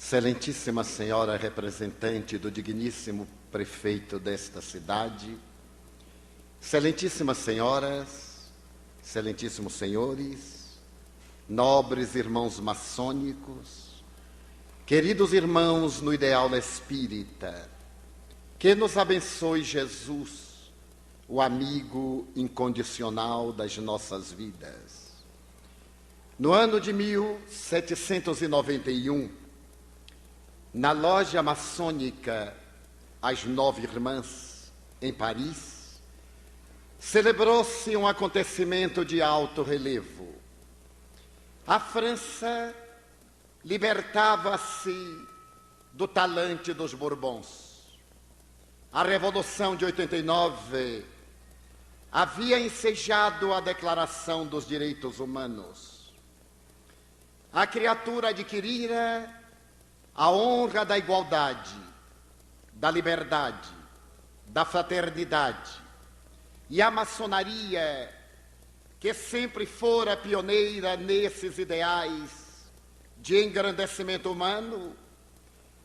Excelentíssima Senhora representante do digníssimo prefeito desta cidade, excelentíssimas senhoras, excelentíssimos senhores, nobres irmãos maçônicos, queridos irmãos no ideal espírita, que nos abençoe Jesus, o amigo incondicional das nossas vidas. No ano de 1791, na loja maçônica As Nove Irmãs, em Paris, celebrou-se um acontecimento de alto relevo. A França libertava-se do talante dos Bourbons. A Revolução de 89 havia ensejado a Declaração dos Direitos Humanos. A criatura adquirira a honra da igualdade, da liberdade, da fraternidade. E a maçonaria, que sempre fora pioneira nesses ideais de engrandecimento humano,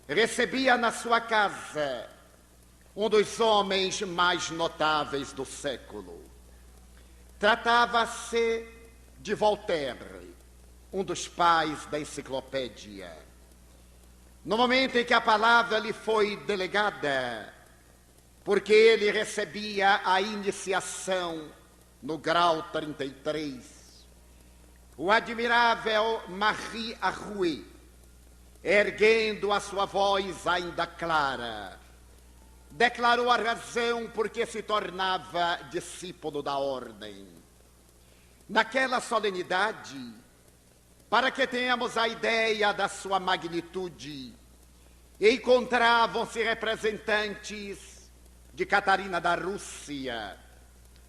recebia na sua casa um dos homens mais notáveis do século. Tratava-se de Voltaire, um dos pais da enciclopédia. No momento em que a palavra lhe foi delegada, porque ele recebia a iniciação no grau 33, o admirável Marie Arouet, erguendo a sua voz ainda clara, declarou a razão por que se tornava discípulo da ordem. Naquela solenidade, para que tenhamos a ideia da sua magnitude, encontravam-se representantes de Catarina da Rússia,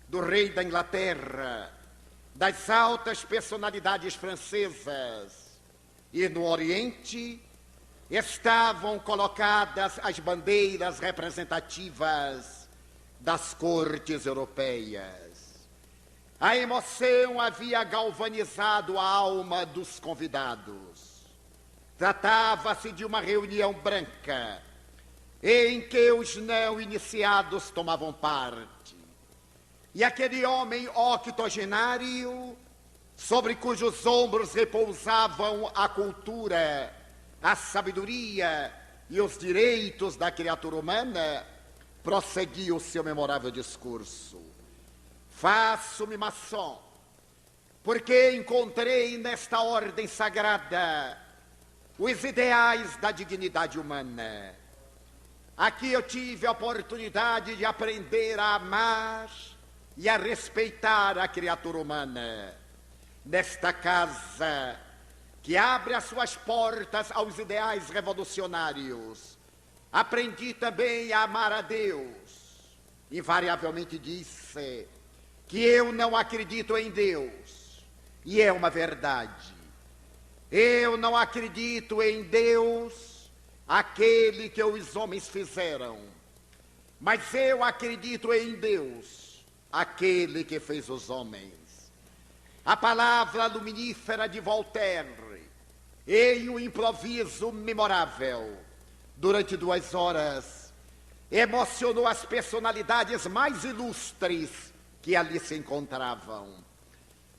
do rei da Inglaterra, das altas personalidades francesas, e no Oriente estavam colocadas as bandeiras representativas das cortes europeias. A emoção havia galvanizado a alma dos convidados. Tratava-se de uma reunião branca, em que os não iniciados tomavam parte. E aquele homem octogenário, sobre cujos ombros repousavam a cultura, a sabedoria e os direitos da criatura humana, prosseguiu o seu memorável discurso. Faço-me maçom, porque encontrei nesta ordem sagrada os ideais da dignidade humana. Aqui eu tive a oportunidade de aprender a amar e a respeitar a criatura humana. Nesta casa, que abre as suas portas aos ideais revolucionários, aprendi também a amar a Deus. Invariavelmente disse que eu não acredito em Deus, e é uma verdade. Eu não acredito em Deus, aquele que os homens fizeram, mas eu acredito em Deus, aquele que fez os homens. A palavra luminífera de Voltaire, em um improviso memorável, durante 2 horas, emocionou as personalidades mais ilustres que ali se encontravam.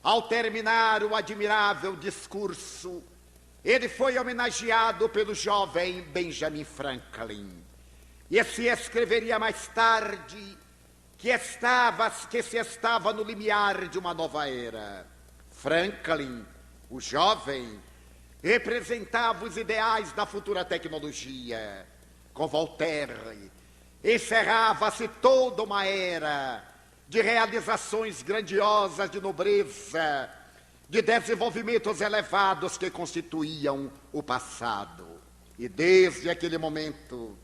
Ao terminar o admirável discurso, ele foi homenageado pelo jovem Benjamin Franklin. E se escreveria mais tarde que se estava no limiar de uma nova era. Franklin, o jovem, representava os ideais da futura tecnologia. Com Voltaire, encerrava-se toda uma era de realizações grandiosas de nobreza, de desenvolvimentos elevados que constituíam o passado. E desde aquele momento,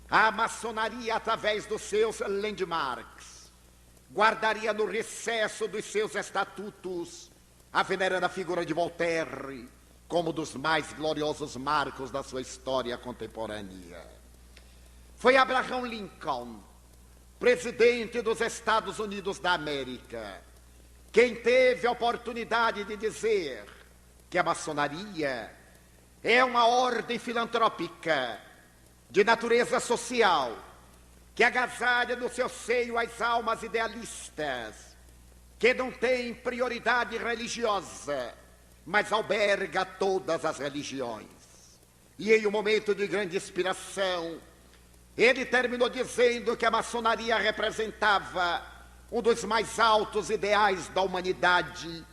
a maçonaria, através dos seus landmarks, guardaria no recesso dos seus estatutos a veneranda figura de Voltaire como dos mais gloriosos marcos da sua história contemporânea. Foi Abraham Lincoln, presidente dos Estados Unidos da América, quem teve a oportunidade de dizer que a maçonaria é uma ordem filantrópica de natureza social que agasalha no seu seio as almas idealistas, que não tem prioridade religiosa, mas alberga todas as religiões. E em um momento de grande inspiração, ele terminou dizendo que a maçonaria representava um dos mais altos ideais da humanidade,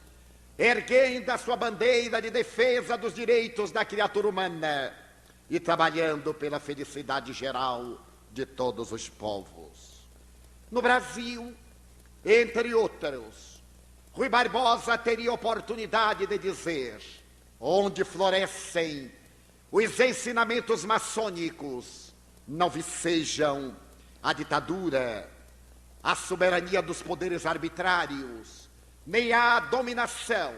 erguendo a sua bandeira de defesa dos direitos da criatura humana e trabalhando pela felicidade geral de todos os povos. No Brasil, entre outros, Rui Barbosa teria oportunidade de dizer: onde florescem os ensinamentos maçônicos, não vicejam a ditadura, a soberania dos poderes arbitrários, nem a dominação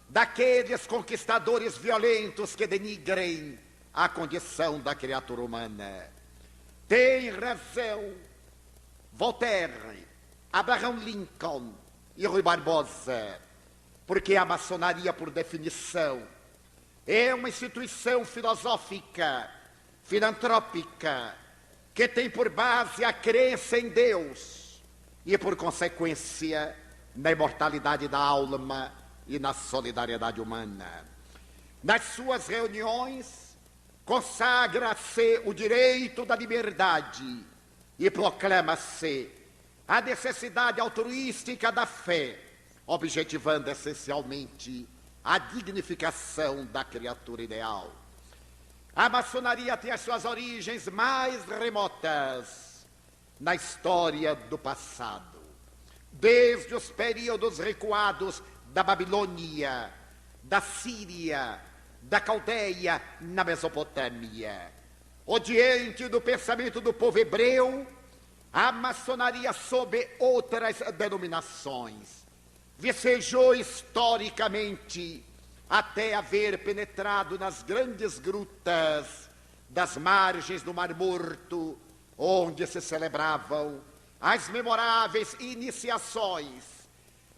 daqueles conquistadores violentos que denigrem a condição da criatura humana. Tem razão Voltaire, Abraham Lincoln e Rui Barbosa, porque a maçonaria, por definição, é uma instituição filosófica, filantrópica, que tem por base a crença em Deus e, por consequência, na imortalidade da alma e na solidariedade humana. Nas suas reuniões, consagra-se o direito da liberdade e proclama-se a necessidade altruística da fé, objetivando essencialmente a dignificação da criatura ideal. A maçonaria tem as suas origens mais remotas na história do passado, desde os períodos recuados da Babilônia, da Síria, da Caldeia, na Mesopotâmia. Odiante do pensamento do povo hebreu, a maçonaria, sob outras denominações, vicejou historicamente até haver penetrado nas grandes grutas das margens do Mar Morto, onde se celebravam as memoráveis iniciações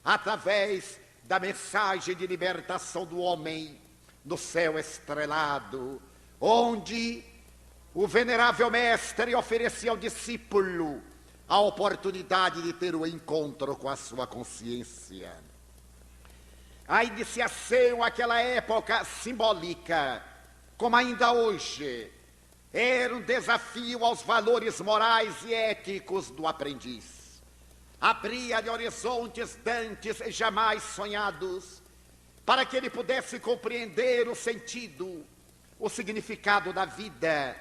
através da mensagem de libertação do homem no céu estrelado, onde o venerável mestre oferecia ao discípulo a oportunidade de ter o encontro com a sua consciência. A iniciação, àquela época simbólica, como ainda hoje, era um desafio aos valores morais e éticos do aprendiz. Abria-lhe horizontes dantes jamais sonhados, para que ele pudesse compreender o sentido, o significado da vida,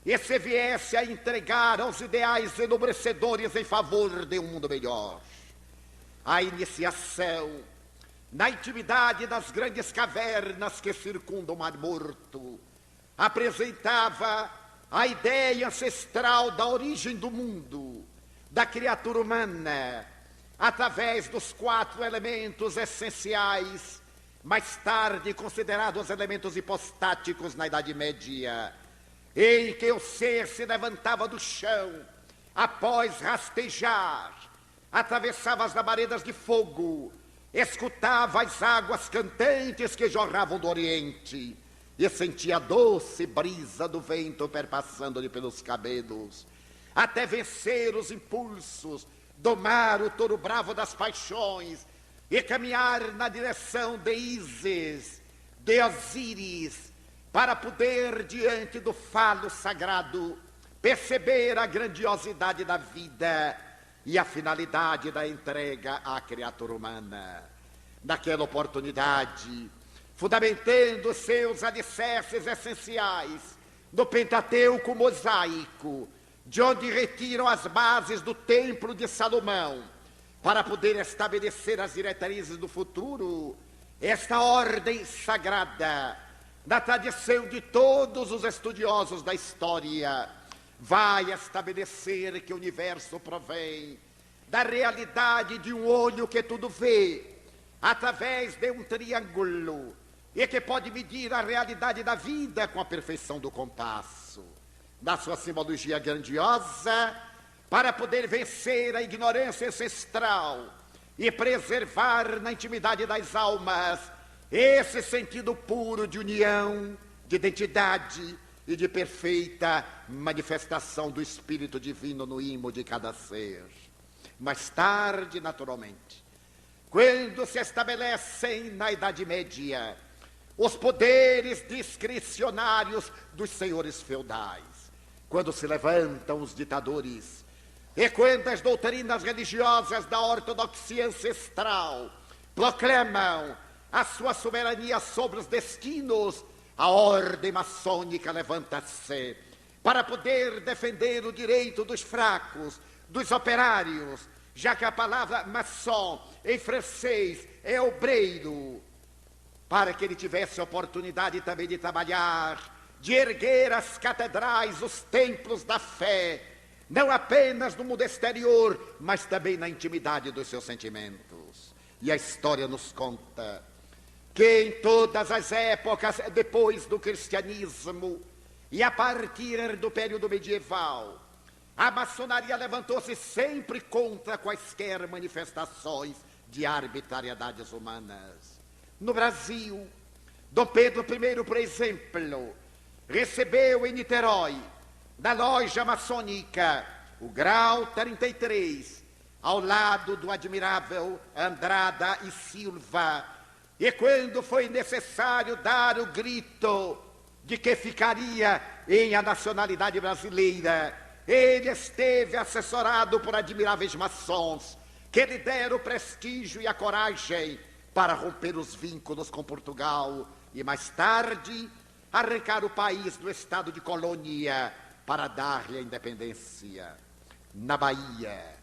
e se viesse a entregar aos ideais enobrecedores em favor de um mundo melhor. A iniciação, na intimidade das grandes cavernas que circundam o Mar Morto, apresentava a ideia ancestral da origem do mundo, da criatura humana, através dos 4 elementos essenciais, mais tarde considerados elementos hipostáticos na Idade Média, em que o ser se levantava do chão, após rastejar, atravessava as labaredas de fogo, escutava as águas cantantes que jorravam do Oriente e sentia a doce brisa do vento perpassando-lhe pelos cabelos, até vencer os impulsos, domar o touro bravo das paixões e caminhar na direção de Ísis, de Osíris, para poder, diante do falo sagrado, perceber a grandiosidade da vida e a finalidade da entrega à criatura humana. Naquela oportunidade, fundamentando seus alicerces essenciais no Pentateuco mosaico, de onde retiram as bases do Templo de Salomão, para poder estabelecer as diretrizes do futuro, esta ordem sagrada, na tradição de todos os estudiosos da história, vai estabelecer que o universo provém da realidade de um olho que tudo vê, através de um triângulo, e que pode medir a realidade da vida com a perfeição do compasso. Na sua simbologia grandiosa, para poder vencer a ignorância ancestral e preservar na intimidade das almas esse sentido puro de união de identidade e de perfeita manifestação do Espírito Divino no íntimo de cada ser. Mais tarde, naturalmente, quando se estabelecem na Idade Média os poderes discricionários dos senhores feudais, quando se levantam os ditadores, e quando as doutrinas religiosas da ortodoxia ancestral proclamam a sua soberania sobre os destinos, a ordem maçônica levanta-se para poder defender o direito dos fracos, dos operários, já que a palavra maçom em francês é obreiro, para que ele tivesse a oportunidade também de trabalhar, de erguer as catedrais, os templos da fé, não apenas no mundo exterior, mas também na intimidade dos seus sentimentos. E a história nos conta que em todas as épocas depois do cristianismo e a partir do período medieval, a maçonaria levantou-se sempre contra quaisquer manifestações de arbitrariedades humanas. No Brasil, Dom Pedro I, por exemplo, recebeu em Niterói, na loja maçônica, o grau 33, ao lado do admirável Andrada e Silva, e quando foi necessário dar o grito de que ficaria em a nacionalidade brasileira, ele esteve assessorado por admiráveis maçons, que lhe deram o prestígio e a coragem para romper os vínculos com Portugal e, mais tarde, arrancar o país do estado de colônia para dar-lhe a independência. Na Bahia,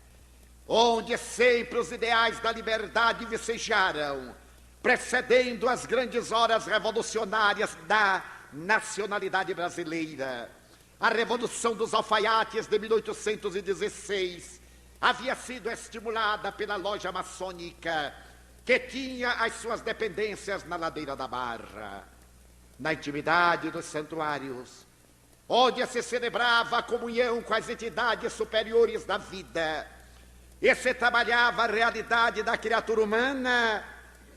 onde sempre os ideais da liberdade vicejaram, precedendo as grandes horas revolucionárias da nacionalidade brasileira, a Revolução dos Alfaiates de 1816 havia sido estimulada pela loja maçônica, que tinha as suas dependências na ladeira da Barra, na intimidade dos santuários, onde se celebrava a comunhão com as entidades superiores da vida, e se trabalhava a realidade da criatura humana,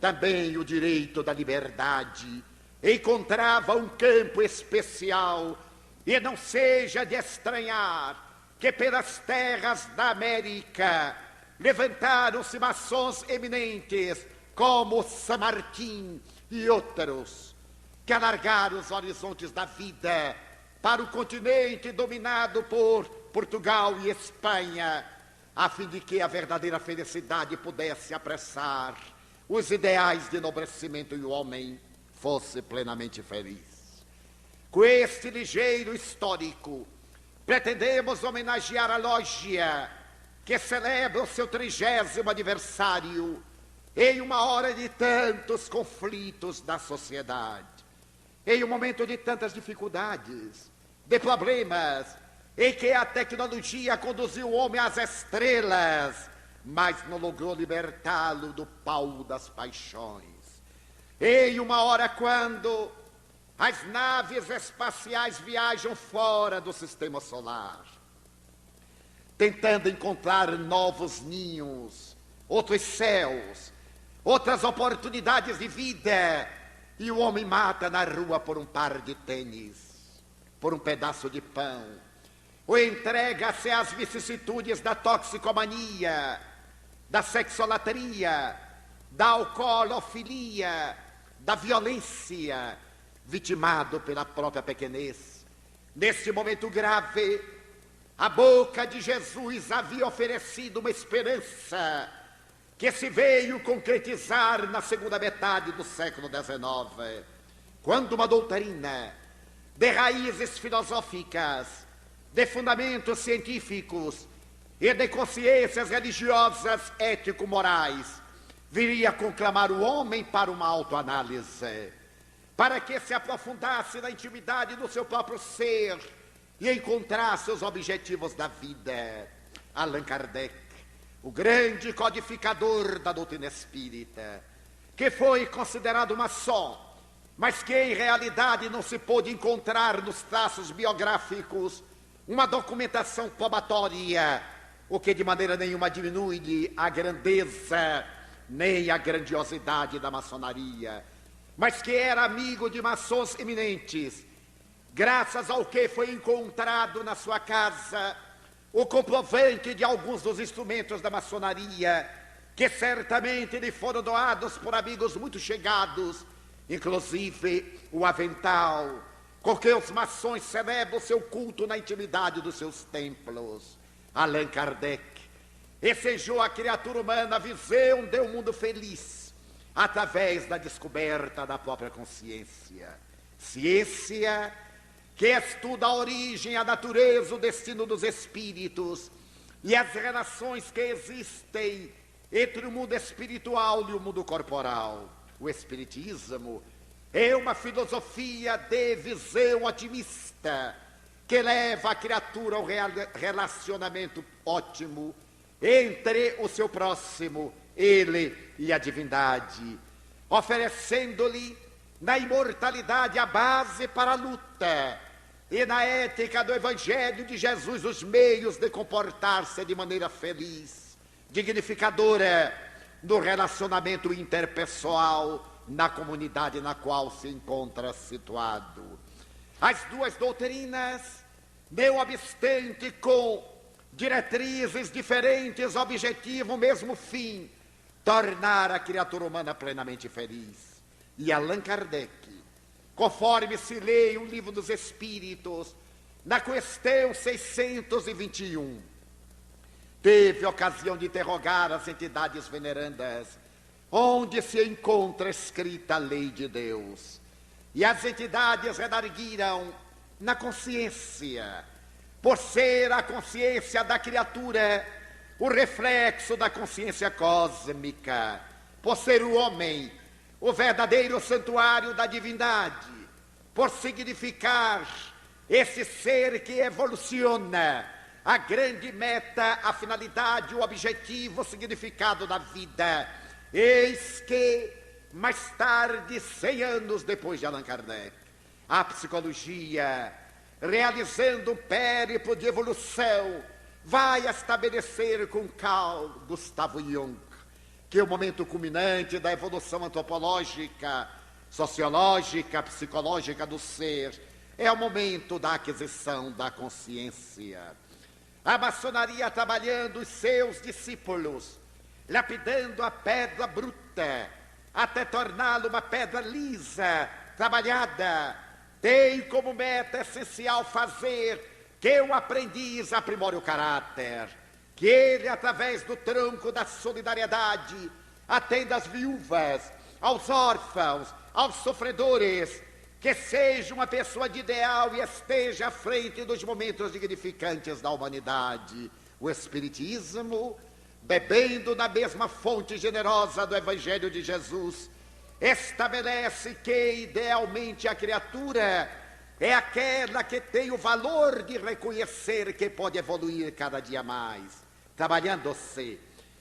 também o direito da liberdade encontrava um campo especial, e não seja de estranhar que pelas terras da América levantaram-se maçons eminentes como San Martín e outros, que alargaram os horizontes da vida para o continente dominado por Portugal e Espanha, a fim de que a verdadeira felicidade pudesse apressar os ideais de enobrecimento e o homem fosse plenamente feliz. Com este ligeiro histórico, pretendemos homenagear a loja que celebra o seu 30º aniversário em uma hora de tantos conflitos da sociedade, em um momento de tantas dificuldades, de problemas, em que a tecnologia conduziu o homem às estrelas, mas não logrou libertá-lo do pau das paixões. Em uma hora quando as naves espaciais viajam fora do sistema solar, tentando encontrar novos ninhos, outros céus, outras oportunidades de vida, e o homem mata na rua por um par de tênis, por um pedaço de pão, ou entrega-se às vicissitudes da toxicomania, da sexolatria, da alcoolofilia, da violência, vitimado pela própria pequenez. Neste momento grave, a boca de Jesus havia oferecido uma esperança que se veio concretizar na segunda metade do século XIX, quando uma doutrina de raízes filosóficas, de fundamentos científicos e de consciências religiosas ético-morais viria conclamar o homem para uma autoanálise, para que se aprofundasse na intimidade do seu próprio ser e encontrasse os objetivos da vida. Allan Kardec, o grande codificador da doutrina espírita, que foi considerado maçom, mas que em realidade não se pôde encontrar nos traços biográficos uma documentação probatória, o que de maneira nenhuma diminui a grandeza nem a grandiosidade da maçonaria. mas que era amigo de maçons eminentes, graças ao que foi encontrado na sua casa o comprovante de alguns dos instrumentos da maçonaria, que certamente lhe foram doados por amigos muito chegados, inclusive o avental, com que os maçons celebram seu culto na intimidade dos seus templos. Allan Kardec ensejou a criatura humana a visão de um mundo feliz, através da descoberta da própria consciência. Ciência que estuda a origem, a natureza, o destino dos espíritos e as relações que existem entre o mundo espiritual e o mundo corporal. O espiritismo é uma filosofia de visão otimista que leva a criatura ao relacionamento ótimo entre o seu próximo, ele e a divindade, oferecendo-lhe na imortalidade a base para a luta e na ética do Evangelho de Jesus os meios de comportar-se de maneira feliz, dignificadora no relacionamento interpessoal na comunidade na qual se encontra situado. As duas doutrinas, não obstante com diretrizes diferentes, objetivo, o mesmo fim, tornar a criatura humana plenamente feliz. E Allan Kardec, conforme se lê o Livro dos Espíritos, na questão 621, teve ocasião de interrogar as entidades venerandas, onde se encontra escrita a lei de Deus. E as entidades redarguiram na consciência, por ser a consciência da criatura o reflexo da consciência cósmica, por ser o homem o verdadeiro santuário da divindade, por significar esse ser que evoluciona, a grande meta, a finalidade, o objetivo, o significado da vida. Eis que, mais tarde, 100 anos depois de Allan Kardec, a psicologia, realizando um périplo de evolução, vai estabelecer com Carl Gustav Jung que o momento culminante da evolução antropológica, sociológica, psicológica do ser é o momento da aquisição da consciência. A maçonaria trabalhando os seus discípulos, lapidando a pedra bruta até torná-la uma pedra lisa, trabalhada, tem como meta essencial fazer que o aprendiz aprimore o caráter, que ele, através do tronco da solidariedade, atenda às viúvas, aos órfãos, aos sofredores, que seja uma pessoa de ideal e esteja à frente dos momentos dignificantes da humanidade. O Espiritismo, bebendo na mesma fonte generosa do Evangelho de Jesus, estabelece que, idealmente, a criatura é aquela que tem o valor de reconhecer que pode evoluir cada dia mais, trabalhando-se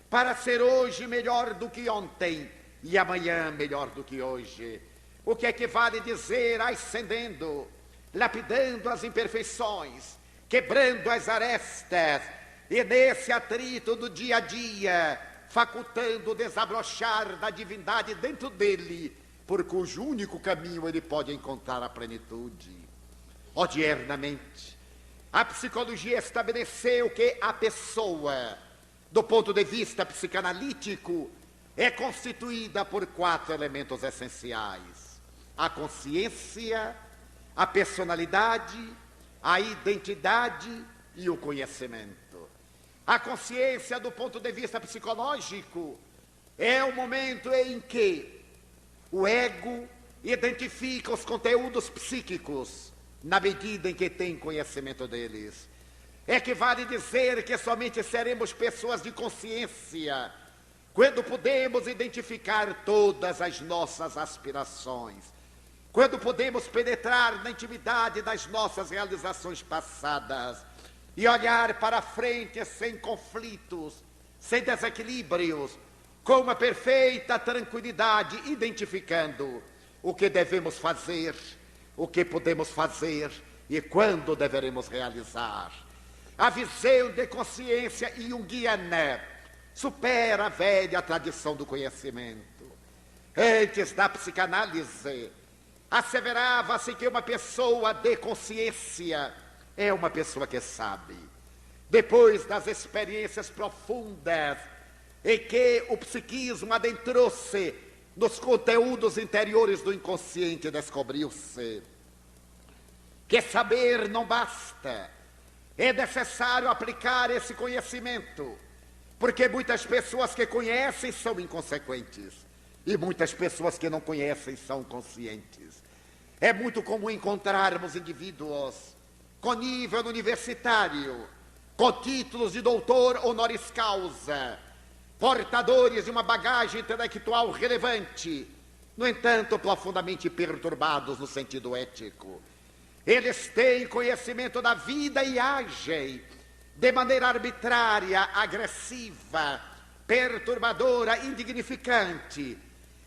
para ser hoje melhor do que ontem e amanhã melhor do que hoje. O que equivale dizer ascendendo, lapidando as imperfeições, quebrando as arestas, e nesse atrito do dia a dia, facultando o desabrochar da divindade dentro dele, por cujo único caminho ele pode encontrar a plenitude. Odiernamente, a psicologia estabeleceu que a pessoa, do ponto de vista psicanalítico, é constituída por 4 elementos essenciais: a consciência, a personalidade, a identidade e o conhecimento. A consciência, do ponto de vista psicológico, é o momento em que o ego identifica os conteúdos psíquicos na medida em que tem conhecimento deles. Equivale dizer que somente seremos pessoas de consciência quando podemos identificar todas as nossas aspirações, quando podemos penetrar na intimidade das nossas realizações passadas e olhar para frente sem conflitos, sem desequilíbrios, com uma perfeita tranquilidade, identificando o que devemos fazer, o que podemos fazer e quando deveremos realizar. A visão de consciência junguiana supera a velha tradição do conhecimento. Antes da psicanálise, asseverava-se que uma pessoa de consciência é uma pessoa que sabe. Depois das experiências profundas em que o psiquismo adentrou-se nos conteúdos interiores do inconsciente, descobriu-se que saber não basta. É necessário aplicar esse conhecimento, porque muitas pessoas que conhecem são inconsequentes e muitas pessoas que não conhecem são conscientes. É muito comum encontrarmos indivíduos com nível universitário, com títulos de doutor honoris causa, portadores de uma bagagem intelectual relevante, no entanto, profundamente perturbados no sentido ético. Eles têm conhecimento da vida e agem de maneira arbitrária, agressiva, perturbadora, indignificante,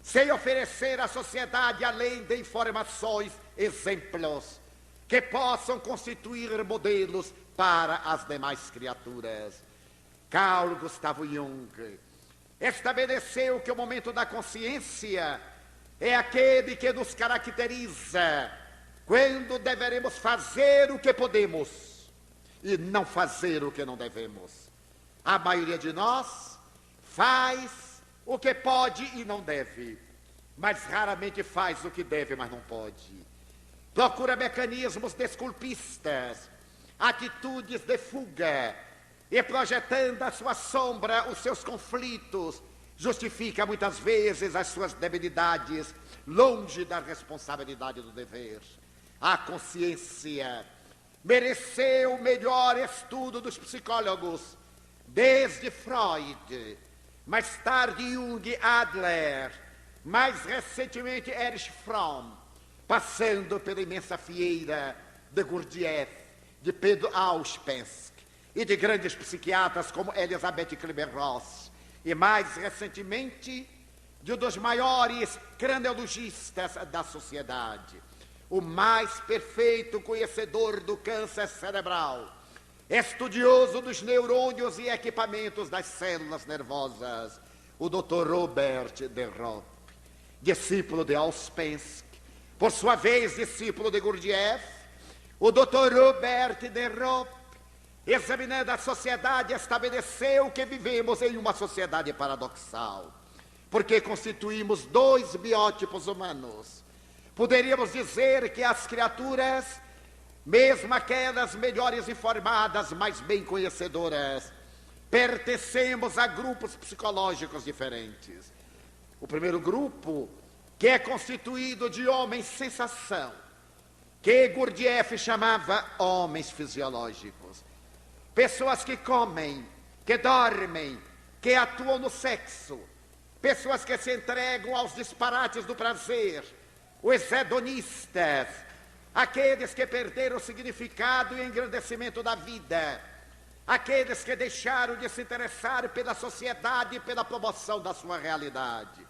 sem oferecer à sociedade, além de informações, exemplos que possam constituir modelos para as demais criaturas. Carl Gustav Jung estabeleceu que o momento da consciência é aquele que nos caracteriza quando deveremos fazer o que podemos e não fazer o que não devemos. A maioria de nós faz o que pode e não deve, mas raramente faz o que deve, mas não pode. Procura mecanismos desculpistas, atitudes de fuga, e projetando a sua sombra os seus conflitos, justifica muitas vezes as suas debilidades, longe da responsabilidade do dever. A consciência mereceu o melhor estudo dos psicólogos, desde Freud, mais tarde Jung, Adler, mais recentemente Erich Fromm, passando pela imensa fieira de Gurdjieff, de Pedro Auspensky e de grandes psiquiatras como Elizabeth Kübler-Ross, e mais recentemente de um dos maiores craniologistas da sociedade, o mais perfeito conhecedor do câncer cerebral, estudioso dos neurônios e equipamentos das células nervosas, o Dr. Robert de Ropp, discípulo de Auspensky, por sua vez discípulo de Gurdjieff. O Dr. Robert de Ropp, examinando a sociedade, estabeleceu que vivemos em uma sociedade paradoxal, porque constituímos dois biótipos humanos. Poderíamos dizer que as criaturas, mesmo aquelas melhores informadas, mais bem conhecedoras, pertencemos a grupos psicológicos diferentes. O primeiro grupo, que é constituído de homens sensação, que Gurdjieff chamava homens fisiológicos. Pessoas que comem, que dormem, que atuam no sexo, pessoas que se entregam aos disparates do prazer, os hedonistas, aqueles que perderam o significado e engrandecimento da vida, aqueles que deixaram de se interessar pela sociedade e pela promoção da sua realidade,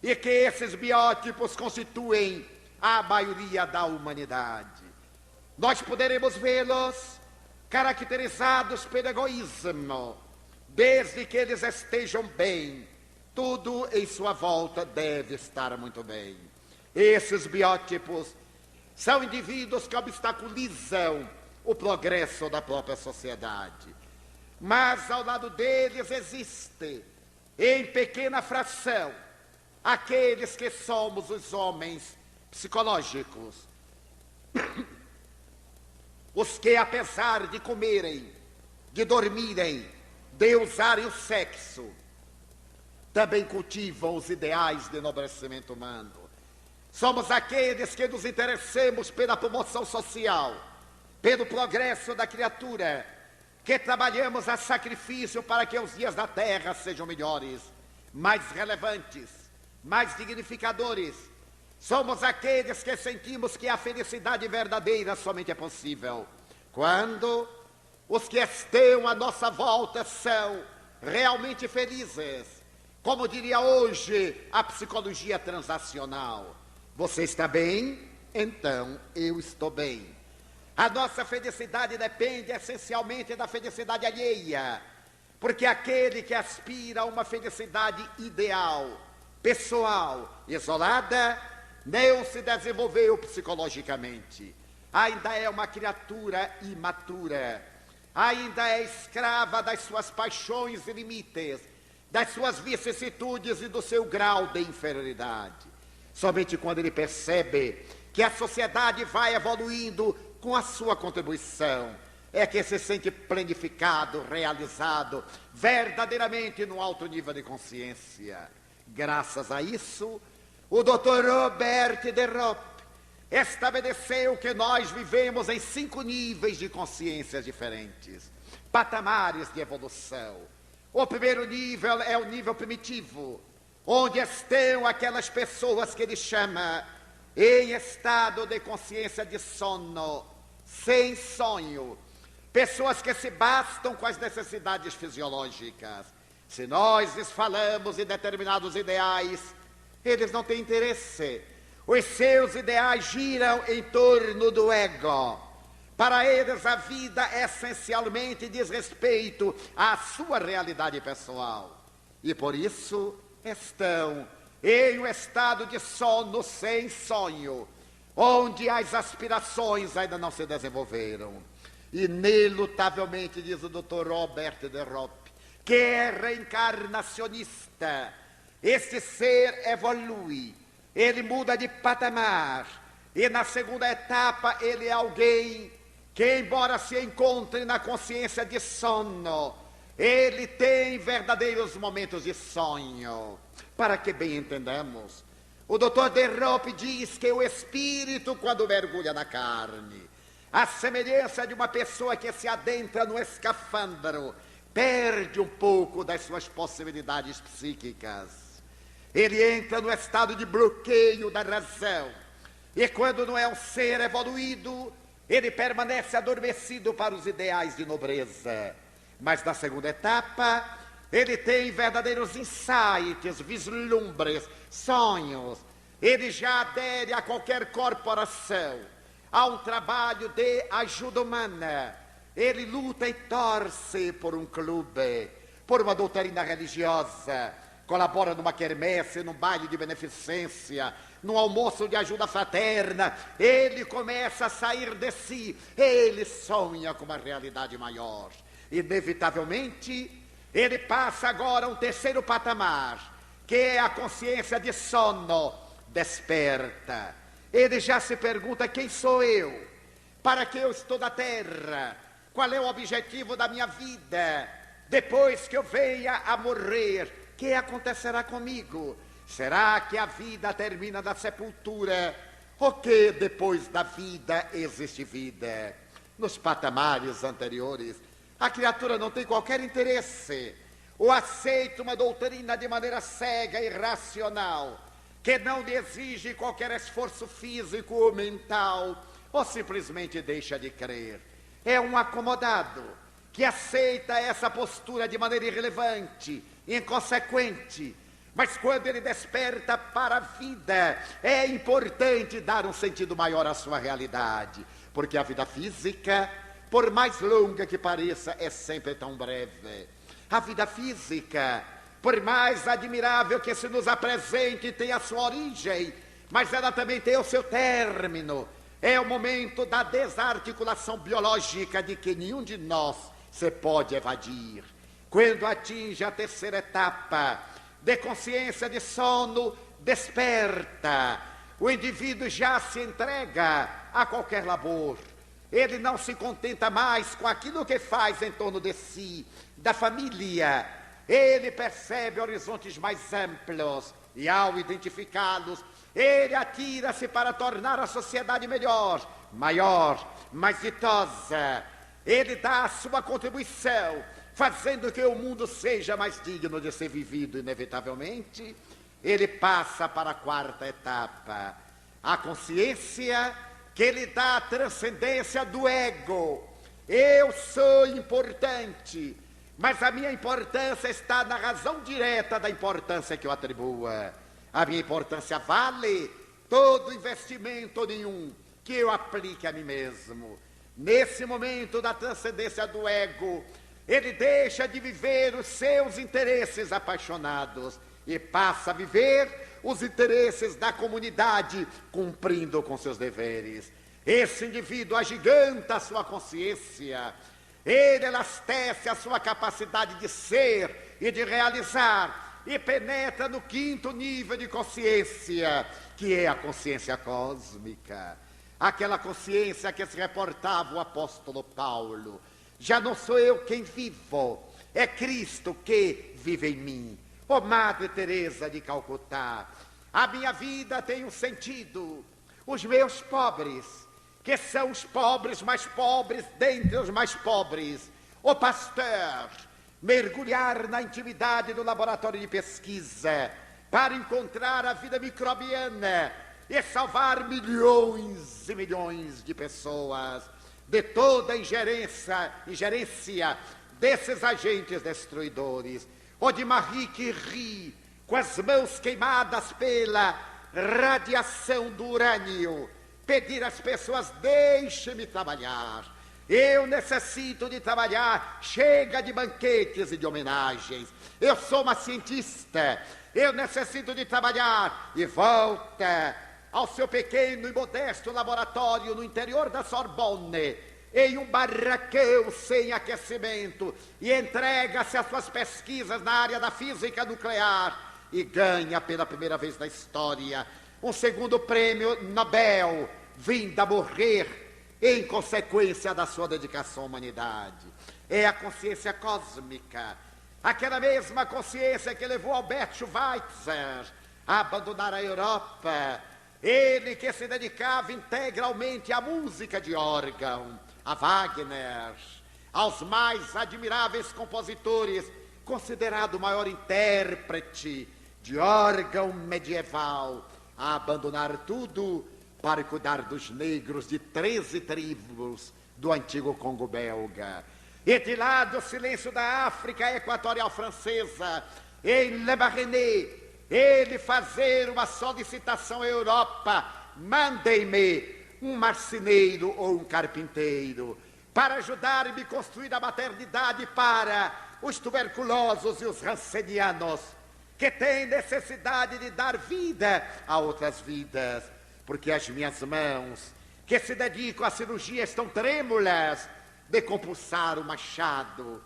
e que esses biótipos constituem a maioria da humanidade. Nós poderemos vê-los caracterizados pelo egoísmo, desde que eles estejam bem, tudo em sua volta deve estar muito bem. Esses biótipos são indivíduos que obstaculizam o progresso da própria sociedade. Mas ao lado deles existe, em pequena fração, aqueles que somos os homens psicológicos, os que, apesar de comerem, de dormirem, de usarem o sexo, também cultivam os ideais de enobrecimento humano. Somos aqueles que nos interessamos pela promoção social, pelo progresso da criatura, que trabalhamos a sacrifício para que os dias da terra sejam melhores, mais relevantes, mais dignificadores. Somos aqueles que sentimos que a felicidade verdadeira somente é possível quando os que estão à nossa volta são realmente felizes. Como diria hoje a psicologia transacional: você está bem? Então eu estou bem. A nossa felicidade depende essencialmente da felicidade alheia, porque aquele que aspira a uma felicidade ideal pessoal, isolada, não se desenvolveu psicologicamente. Ainda é uma criatura imatura, ainda é escrava das suas paixões e limites, das suas vicissitudes e do seu grau de inferioridade. Somente quando ele percebe que a sociedade vai evoluindo com a sua contribuição, é que se sente planificado, realizado, verdadeiramente no alto nível de consciência. Graças a isso, o Dr. Robert de Ropp estabeleceu que nós vivemos em 5 níveis de consciências diferentes, patamares de evolução. O primeiro nível é o nível primitivo, onde estão aquelas pessoas que ele chama em estado de consciência de sono, sem sonho, pessoas que se bastam com as necessidades fisiológicas. Se nós lhes falamos em determinados ideais, eles não têm interesse. Os seus ideais giram em torno do ego. Para eles, a vida essencialmente diz respeito à sua realidade pessoal. E por isso estão em um estado de sono sem sonho, onde as aspirações ainda não se desenvolveram. Inelutavelmente, diz o Dr. Robert de Ropp, que é reencarnacionista, este ser evolui, ele muda de patamar, e na segunda etapa ele é alguém que, embora se encontre na consciência de sono, ele tem verdadeiros momentos de sonho. Para que bem entendamos, o Dr. de Ropp diz que o espírito, quando mergulha na carne, a semelhança de uma pessoa que se adentra no escafandro, perde um pouco das suas possibilidades psíquicas. Ele entra no estado de bloqueio da razão. E quando não é um ser evoluído, ele permanece adormecido para os ideais de nobreza. Mas na segunda etapa, ele tem verdadeiros insights, vislumbres, sonhos. Ele já adere a qualquer corporação, a um trabalho de ajuda humana. Ele luta e torce por um clube, por uma doutrina religiosa, colabora numa quermesse, num baile de beneficência, num almoço de ajuda fraterna. Ele começa a sair de si, ele sonha com uma realidade maior. Inevitavelmente, ele passa agora a um terceiro patamar, que é a consciência de sono desperta. Ele já se pergunta: quem sou eu? Para que eu estou na Terra? Qual é o objetivo da minha vida? Depois que eu venha a morrer, o que acontecerá comigo? Será que a vida termina na sepultura? Ou que depois da vida existe vida? Nos patamares anteriores, a criatura não tem qualquer interesse, ou aceita uma doutrina de maneira cega e irracional, que não lhe exige qualquer esforço físico ou mental, ou simplesmente deixa de crer. É um acomodado que aceita essa postura de maneira irrelevante, inconsequente. Mas quando ele desperta para a vida, é importante dar um sentido maior à sua realidade, porque a vida física, por mais longa que pareça, é sempre tão breve. A vida física, por mais admirável que se nos apresente, tem a sua origem, mas ela também tem o seu término. É o momento da desarticulação biológica de que nenhum de nós se pode evadir. Quando atinge a terceira etapa de consciência de sono, desperta. O indivíduo já se entrega a qualquer labor. Ele não se contenta mais com aquilo que faz em torno de si, da família. Ele percebe horizontes mais amplos e, ao identificá-los, ele atira-se para tornar a sociedade melhor, maior, mais ditosa. Ele dá a sua contribuição, fazendo que o mundo seja mais digno de ser vivido. Inevitavelmente, ele passa para a quarta etapa, a consciência que lhe dá a transcendência do ego. Eu sou importante, mas a minha importância está na razão direta da importância que eu atribua. A minha importância vale todo investimento nenhum que eu aplique a mim mesmo. Nesse momento da transcendência do ego, ele deixa de viver os seus interesses apaixonados e passa a viver os interesses da comunidade, cumprindo com seus deveres. Esse indivíduo agiganta a sua consciência, ele elastece a sua capacidade de ser e de realizar, e penetra no quinto nível de consciência, que é a consciência cósmica. Aquela consciência que se reportava o apóstolo Paulo: já não sou eu quem vivo, é Cristo que vive em mim. Ó Madre Teresa de Calcutá, a minha vida tem um sentido. Os meus pobres, que são os pobres mais pobres dentre os mais pobres, o Pasteur, mergulhar na intimidade do laboratório de pesquisa para encontrar a vida microbiana e salvar milhões e milhões de pessoas de toda a ingerência desses agentes destruidores. O de Marie Curie, com as mãos queimadas pela radiação do urânio, pedir às pessoas: deixe-me trabalhar, eu necessito de trabalhar, chega de banquetes e de homenagens, eu sou uma cientista, eu necessito de trabalhar. E volta ao seu pequeno e modesto laboratório no interior da Sorbonne, em um barracão sem aquecimento, e entrega-se às suas pesquisas na área da física nuclear, e ganha pela primeira vez na história um segundo prêmio Nobel, vindo a morrer em consequência da sua dedicação à humanidade. É a consciência cósmica, aquela mesma consciência que levou Albert Schweitzer a abandonar a Europa, ele que se dedicava integralmente à música de órgão, a Wagner, aos mais admiráveis compositores, considerado o maior intérprete de órgão medieval, a abandonar tudo para cuidar dos negros de 13 tribos do antigo Congo belga. E de lá do silêncio da África equatorial francesa, em Le Barrené, ele fazer uma solicitação à Europa: mandem-me um marceneiro ou um carpinteiro para ajudar-me a construir a maternidade para os tuberculosos e os rancenianos, que têm necessidade de dar vida a outras vidas, porque as minhas mãos, que se dedicam à cirurgia, estão trêmulas de compulsar o machado,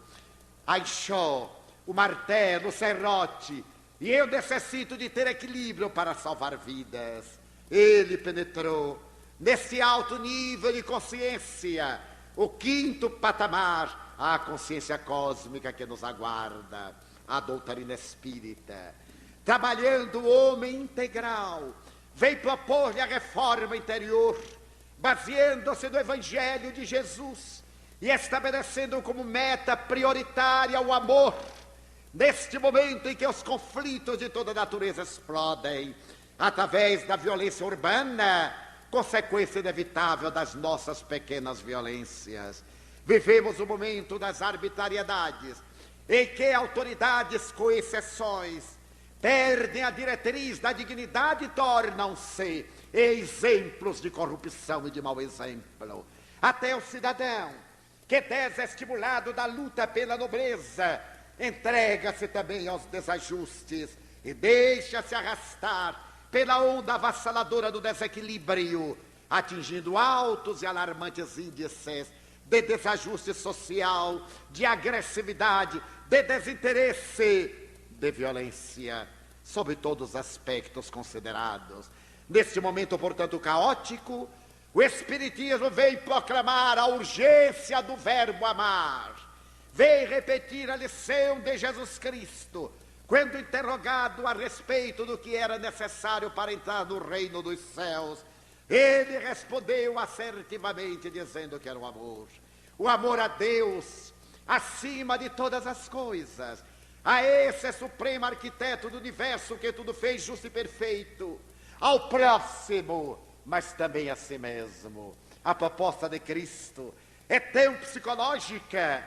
a enxó, o martelo, o serrote, e eu necessito de ter equilíbrio para salvar vidas. Ele penetrou nesse alto nível de consciência, o quinto patamar, a consciência cósmica que nos aguarda, a doutrina espírita. Trabalhando o homem integral, veio propor-lhe a reforma interior, baseando-se no Evangelho de Jesus e estabelecendo como meta prioritária o amor, neste momento em que os conflitos de toda natureza explodem, através da violência urbana, consequência inevitável das nossas pequenas violências. Vivemos o momento das arbitrariedades, em que autoridades, com exceções, perdem a diretriz da dignidade e tornam-se exemplos de corrupção e de mau exemplo. Até o cidadão, que desestimulado da luta pela nobreza, entrega-se também aos desajustes e deixa-se arrastar pela onda avassaladora do desequilíbrio, atingindo altos e alarmantes índices de desajuste social, de agressividade, de desinteresse, de violência, sob todos os aspectos considerados. Neste momento, portanto, caótico, o Espiritismo veio proclamar a urgência do verbo amar, veio repetir a lição de Jesus Cristo, quando interrogado a respeito do que era necessário para entrar no reino dos céus. Ele respondeu assertivamente, dizendo que era o amor a Deus, acima de todas as coisas, a esse supremo arquiteto do universo que tudo fez justo e perfeito, ao próximo, mas também a si mesmo. A proposta de Cristo é tão psicológica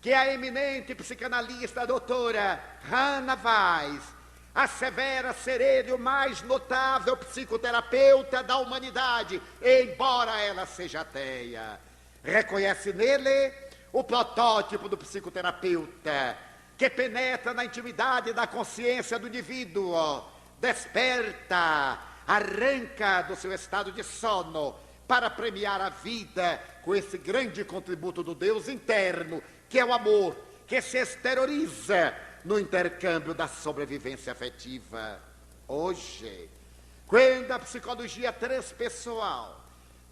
que a eminente psicanalista, a doutora Hannah Weiss, assevera ser ele o mais notável psicoterapeuta da humanidade, embora ela seja ateia. Reconhece nele o protótipo do psicoterapeuta, que penetra na intimidade da consciência do indivíduo, desperta, arranca do seu estado de sono para premiar a vida com esse grande contributo do Deus interno, que é o amor, que se exterioriza no intercâmbio da sobrevivência afetiva. Hoje, quando a psicologia transpessoal,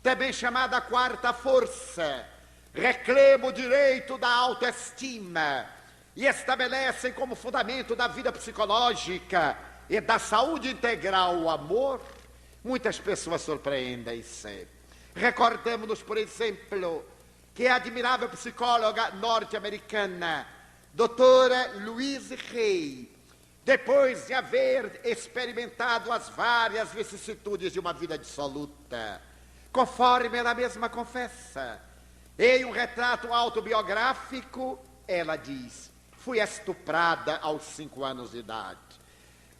também chamada quarta força, reclama o direito da autoestima e estabelece como fundamento da vida psicológica e da saúde integral o amor, muitas pessoas surpreendem-se. Recordamos-nos, por exemplo, que a admirável psicóloga norte-americana, doutora Louise Hay, depois de haver experimentado as várias vicissitudes de uma vida dissoluta, conforme ela mesma confessa, em um retrato autobiográfico, ela diz: fui estuprada aos 5 anos de idade.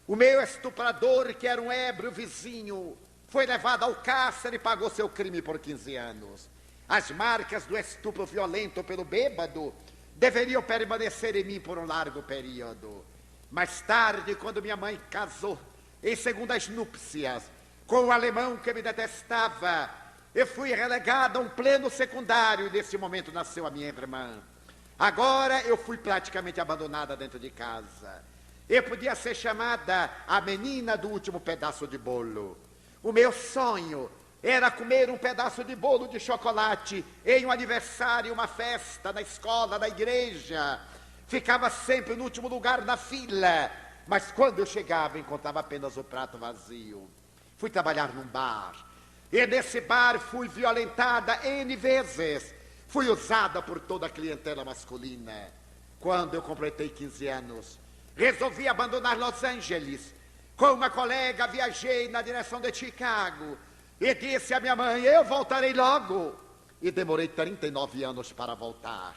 O meu estuprador, que era um ébrio vizinho, foi levado ao cárcere e pagou seu crime por 15 anos. As marcas do estupro violento pelo bêbado deveriam permanecer em mim por um largo período. Mais tarde, quando minha mãe casou, em segundas núpcias, com um alemão que me detestava, eu fui relegada a um pleno secundário e nesse momento nasceu a minha irmã. Agora eu fui praticamente abandonada dentro de casa. Eu podia ser chamada a menina do último pedaço de bolo. O meu sonho era comer um pedaço de bolo de chocolate em um aniversário, uma festa, na escola, na igreja. Ficava sempre no último lugar na fila, mas quando eu chegava encontrava apenas o prato vazio. Fui trabalhar num bar, e nesse bar fui violentada N vezes. Fui usada por toda a clientela masculina. Quando eu completei 15 anos, resolvi abandonar Los Angeles. Com uma colega viajei na direção de Chicago e disse à minha mãe: eu voltarei logo. E demorei 39 anos para voltar.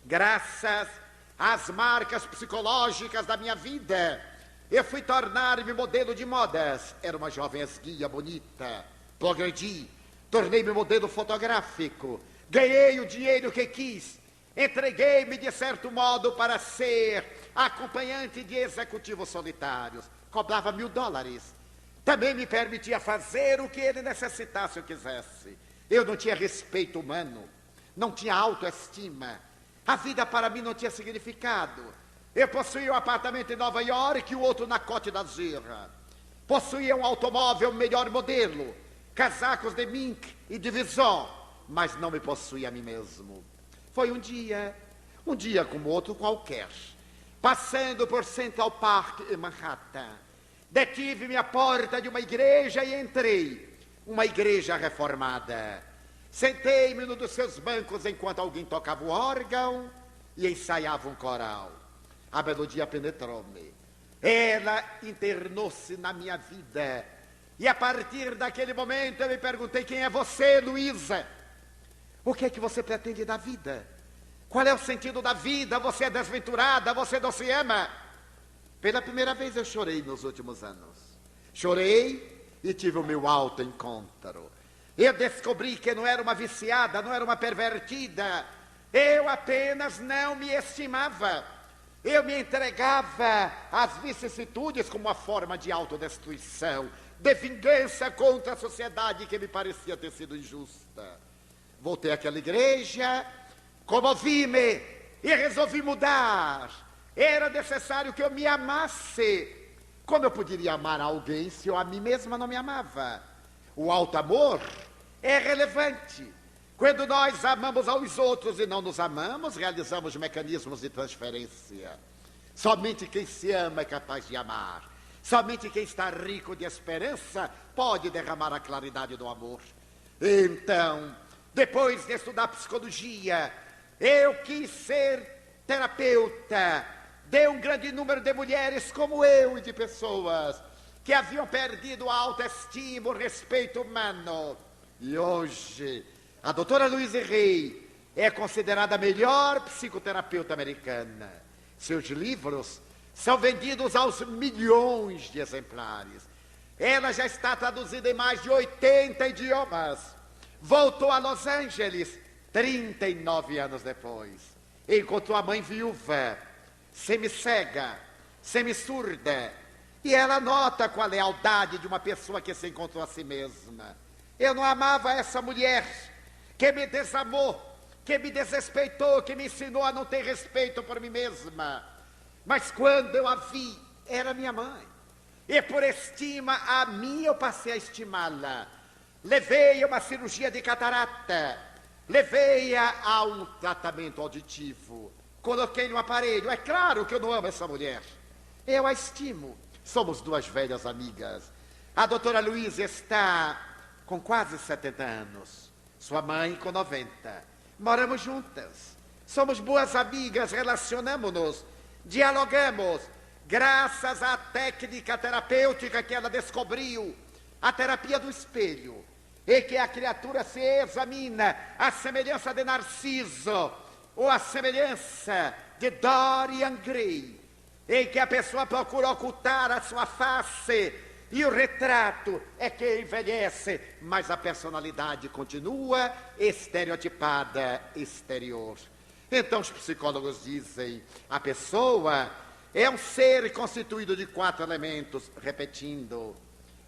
Graças às marcas psicológicas da minha vida, eu fui tornar-me modelo de modas. Era uma jovem esguia bonita, progredi, tornei-me modelo fotográfico, ganhei o dinheiro que quis, entreguei-me de certo modo para ser acompanhante de executivos solitários. Cobrava $1000. Também me permitia fazer o que ele necessitasse ou quisesse. Eu não tinha respeito humano, não tinha autoestima. A vida para mim não tinha significado. Eu possuía um apartamento em Nova York e o outro na Côte d'Azur. Possuía um automóvel melhor modelo, casacos de mink e de Vison, mas não me possuía a mim mesmo. Foi um dia como outro qualquer. Passando por Central Park em Manhattan, detive-me à porta de uma igreja e entrei. Uma igreja reformada. Sentei-me num dos seus bancos enquanto alguém tocava o órgão e ensaiava um coral. A melodia penetrou-me. Ela internou-se na minha vida. E a partir daquele momento eu me perguntei: quem é você, Luísa? O que é que você pretende da vida? Qual é o sentido da vida? Você é desventurada, você não se ama. Pela primeira vez eu chorei nos últimos anos. Chorei e tive o meu autoencontro. Eu descobri que não era uma viciada, não era uma pervertida. Eu apenas não me estimava. Eu me entregava às vicissitudes como uma forma de autodestruição, de vingança contra a sociedade que me parecia ter sido injusta. Voltei àquela igreja, comovi-me e resolvi mudar. Era necessário que eu me amasse. Como eu poderia amar alguém se eu a mim mesma não me amava? O auto-amor é relevante. Quando nós amamos aos outros e não nos amamos, realizamos mecanismos de transferência. Somente quem se ama é capaz de amar. Somente quem está rico de esperança pode derramar a claridade do amor. Então, depois de estudar psicologia, eu quis ser terapeuta de um grande número de mulheres como eu e de pessoas que haviam perdido a autoestima, o respeito humano. E hoje, a doutora Louise Hay é considerada a melhor psicoterapeuta americana. Seus livros são vendidos aos milhões de exemplares. Ela já está traduzida em mais de 80 idiomas. Voltou a Los Angeles 39 anos depois. Encontrou a mãe viúva. semi-cega, semi-surda. E ela nota com a lealdade de uma pessoa que se encontrou a si mesma. Eu não amava essa mulher que me desamou, que me desrespeitou, que me ensinou a não ter respeito por mim mesma. Mas quando eu a vi, era minha mãe. E por estima a mim, eu passei a estimá-la. Levei a uma cirurgia de catarata, levei-a a um tratamento auditivo, coloquei no aparelho. É claro que eu não amo essa mulher. Eu a estimo. Somos duas velhas amigas. A doutora Luísa está com quase 70 anos. Sua mãe com 90. Moramos juntas. Somos boas amigas, relacionamos-nos, dialogamos. Graças à técnica terapêutica que ela descobriu, a terapia do espelho, e que a criatura se examina à semelhança de Narciso, ou à semelhança de Dorian Gray, em que a pessoa procura ocultar a sua face, e o retrato é que envelhece, mas a personalidade continua estereotipada, exterior. Então os psicólogos dizem, a pessoa é um ser constituído de 4 elementos, repetindo: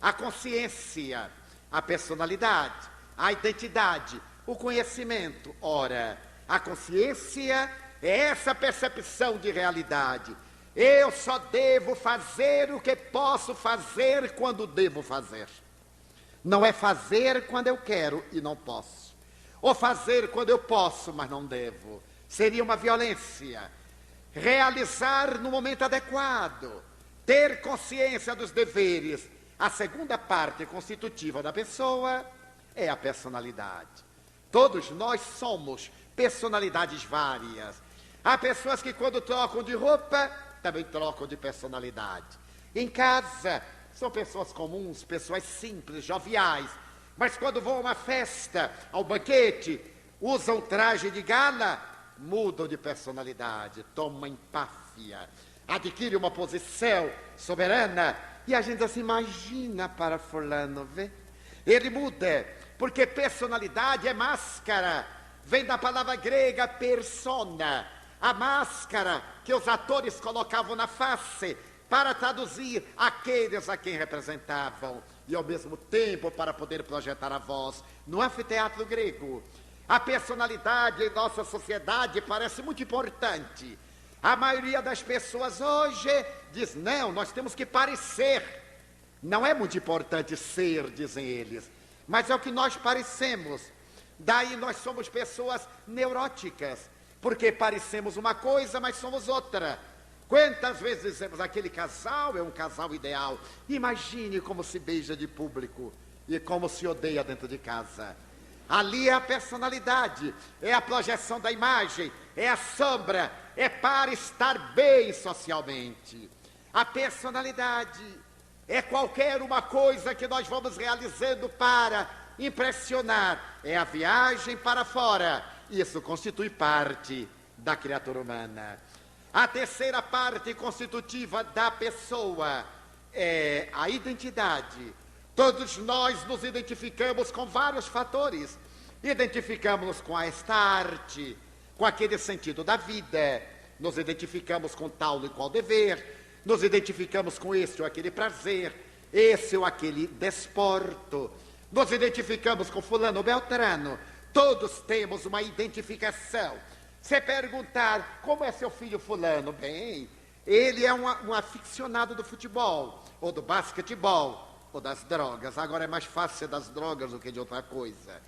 a consciência, a personalidade, a identidade, o conhecimento. Ora, a consciência é essa percepção de realidade. Eu só devo fazer o que posso fazer quando devo fazer. Não é fazer quando eu quero e não posso. Ou fazer quando eu posso, mas não devo. Seria uma violência. Realizar no momento adequado, ter consciência dos deveres. A segunda parte constitutiva da pessoa é a personalidade. Todos nós somos personalidades várias. Há pessoas que quando trocam de roupa, também trocam de personalidade. Em casa, são pessoas comuns, pessoas simples, joviais. Mas quando vão a uma festa, ao banquete, usam traje de gala, mudam de personalidade, tomam empáfia, adquirem uma posição soberana, e a gente se imagina para fulano, vê? Ele muda, porque personalidade é máscara, vem da palavra grega persona, a máscara que os atores colocavam na face para traduzir aqueles a quem representavam, e ao mesmo tempo para poder projetar a voz. No anfiteatro grego, a personalidade em nossa sociedade parece muito importante. A maioria das pessoas hoje diz, não, nós temos que parecer. Não é muito importante ser, dizem eles, mas é o que nós parecemos. Daí nós somos pessoas neuróticas, porque parecemos uma coisa, mas somos outra. Quantas vezes dizemos, aquele casal é um casal ideal. Imagine como se beija de público e como se odeia dentro de casa. Ali é a personalidade, é a projeção da imagem, é a sombra, é para estar bem socialmente. A personalidade é qualquer uma coisa que nós vamos realizando para impressionar. É a viagem para fora. Isso constitui parte da criatura humana. A terceira parte constitutiva da pessoa é a identidade. Todos nós nos identificamos com vários fatores. Identificamos-nos com esta arte, com aquele sentido da vida. Nos identificamos com tal e qual dever. Nos identificamos com esse ou aquele prazer, esse ou aquele desporto. Nos identificamos com fulano ou beltrano. Todos temos uma identificação. Se perguntar, como é seu filho fulano? Bem, ele é um aficionado do futebol, ou do basquetebol, ou das drogas. Agora é mais fácil ser das drogas do que de outra coisa.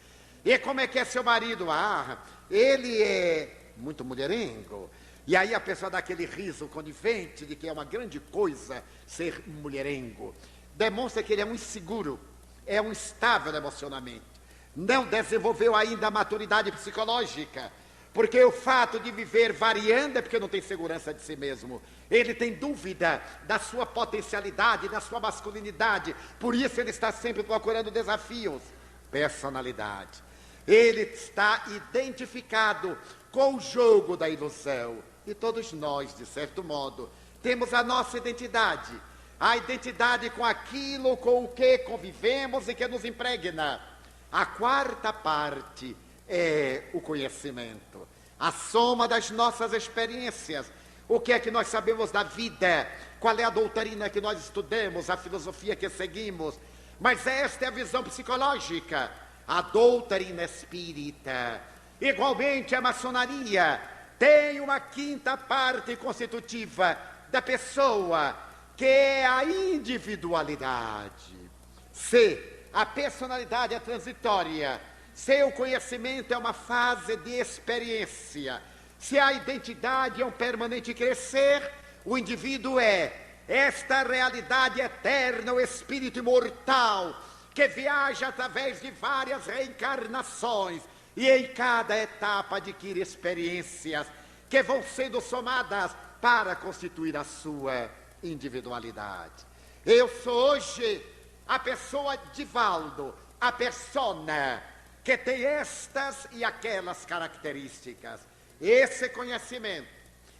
E como é que é seu marido? Ah, ele é muito mulherengo. E aí a pessoa dá aquele riso conivente de que é uma grande coisa ser mulherengo. Demonstra que ele é um inseguro, é um instável emocionalmente. Não desenvolveu ainda a maturidade psicológica, porque o fato de viver variando é porque não tem segurança de si mesmo. Ele tem dúvida da sua potencialidade, da sua masculinidade. Por isso ele está sempre procurando desafios. Personalidade. Ele está identificado com o jogo da ilusão. E todos nós, de certo modo, temos a nossa identidade. A identidade com aquilo com o que convivemos e que nos impregna. A quarta parte é o conhecimento. A soma das nossas experiências, O que é que nós sabemos da vida? Qual é a doutrina que nós estudamos, a filosofia que seguimos? Mas esta é a visão psicológica, a doutrina espírita. Igualmente a maçonaria tem uma quinta parte constitutiva da pessoa, que é a individualidade. Se a personalidade é transitória, se o conhecimento é uma fase de experiência, se a identidade é um permanente crescer, o indivíduo é esta realidade eterna, o espírito imortal, que viaja através de várias reencarnações e em cada etapa adquire experiências que vão sendo somadas para constituir a sua individualidade. Eu sou hoje a pessoa Divaldo, a persona que tem estas e aquelas características. Esse conhecimento,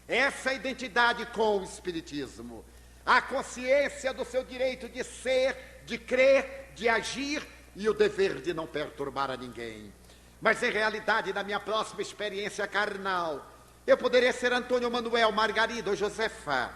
essa identidade com o Espiritismo, a consciência do seu direito de ser, de crer, de agir e o dever de não perturbar a ninguém. Mas em realidade, na minha próxima experiência carnal, eu poderia ser Antônio Manuel, Margarida ou Josefa,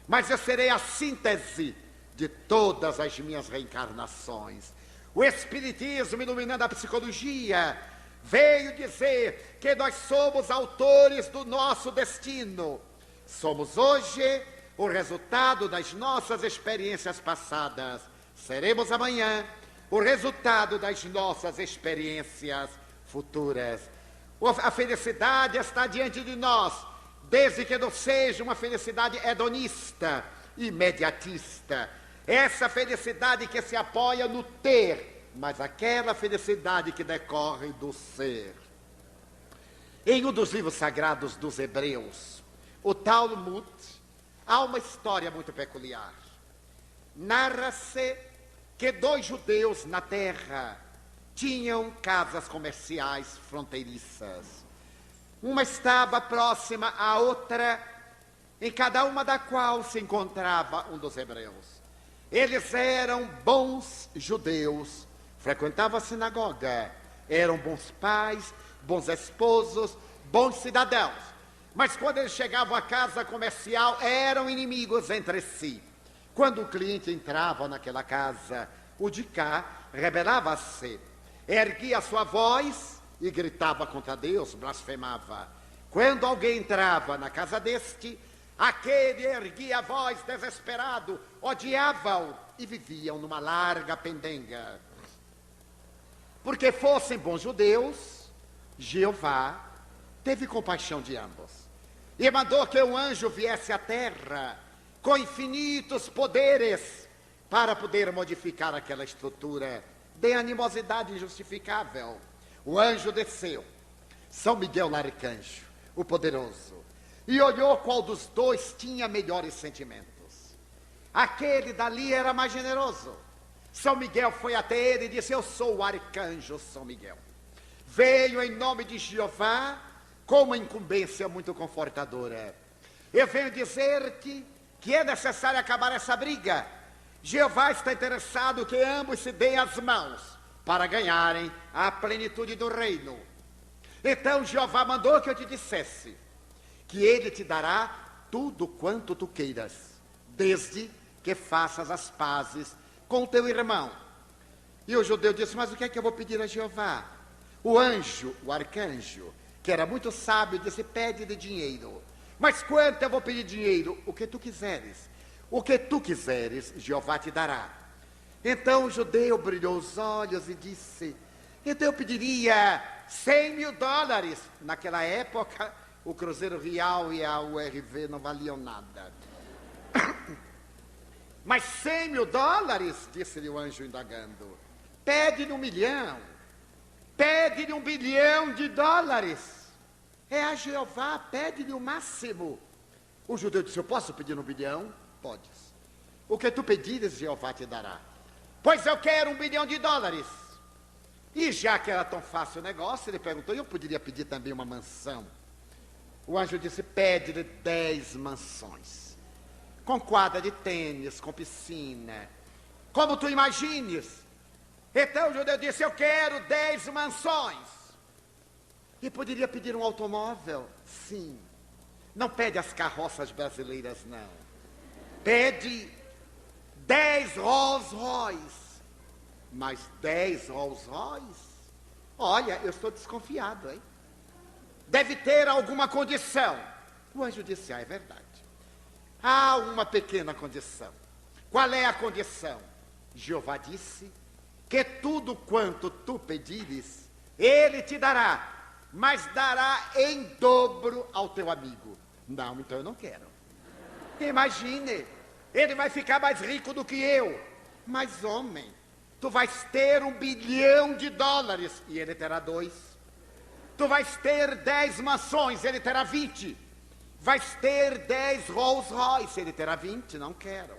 mas eu serei a síntese de todas as minhas reencarnações. O Espiritismo, iluminando a psicologia, veio dizer que nós somos autores do nosso destino. Somos hoje o resultado das nossas experiências passadas. Seremos amanhã o resultado das nossas experiências futuras. A felicidade está diante de nós, desde que não seja uma felicidade hedonista, imediatista. Essa felicidade que se apoia no ter, mas aquela felicidade que decorre do ser. Em um dos livros sagrados dos Hebreus, o Talmud, há uma história muito peculiar. Narra-se que 2 judeus na terra tinham casas comerciais fronteiriças. Uma estava próxima à outra, em cada uma da qual se encontrava um dos hebreus. Eles eram bons judeus, frequentavam a sinagoga, eram bons pais, bons esposos, bons cidadãos. Mas quando eles chegavam à casa comercial, eram inimigos entre si. Quando o cliente entrava naquela casa, o de cá rebelava-se, erguia a sua voz e gritava contra Deus, blasfemava. Quando alguém entrava na casa deste, aquele erguia a voz desesperado, odiava-o e viviam numa larga pendenga. Porque fossem bons judeus, Jeová teve compaixão de ambos e mandou que um anjo viesse à terra com infinitos poderes para poder modificar aquela estrutura de animosidade injustificável. O anjo desceu, São Miguel Arcanjo, o poderoso, e olhou qual dos dois tinha melhores sentimentos. Aquele dali era mais generoso. São Miguel foi até ele e disse: eu sou o arcanjo São Miguel. Veio em nome de Jeová com uma incumbência muito confortadora. Eu venho dizer-te que é necessário acabar essa briga. Jeová está interessado que ambos se deem as mãos para ganharem a plenitude do reino. Então Jeová mandou que eu te dissesse que ele te dará tudo quanto tu queiras, desde que faças as pazes com o teu irmão. E o judeu disse: mas o que é que eu vou pedir a Jeová? O anjo, o arcanjo, que era muito sábio, disse: pede-lhe dinheiro. Mas quanto eu vou pedir dinheiro? O que tu quiseres. O que tu quiseres, Jeová te dará. Então o judeu brilhou os olhos e disse: então eu pediria $100.000. Naquela época, o Cruzeiro Real e a URV não valiam nada. Mas $100.000, disse-lhe o anjo indagando. Pede-lhe $1 milhão. Pede-lhe $1 bilhão. É a Jeová, pede-lhe o máximo. O judeu disse: eu posso pedir $1 bilhão? Podes. O que tu pedires, Jeová te dará. Pois eu quero $1 bilhão. E já que era tão fácil o negócio, ele perguntou: eu poderia pedir também uma mansão? O anjo disse: pede-lhe 10 mansões, com quadra de tênis, com piscina, como tu imagines. Então o judeu disse: eu quero 10 mansões. E poderia pedir um automóvel? Sim. Não pede as carroças brasileiras, não. Pede 10 Rolls Royce. Mas 10 Rolls Royce? Olha, eu estou desconfiado, hein? Deve ter alguma condição. O anjo disse, é verdade. Há uma pequena condição. Qual é a condição? Jeová disse que tudo quanto tu pedires, ele te dará, mas dará em dobro ao teu amigo. Não, então eu não quero. Imagine, ele vai ficar mais rico do que eu. Mas, homem, tu vais ter $1 bilhão e ele terá 2. Tu vais ter 10 mansões, ele terá 20. Vais ter 10 Rolls Royce, ele terá 20, não quero.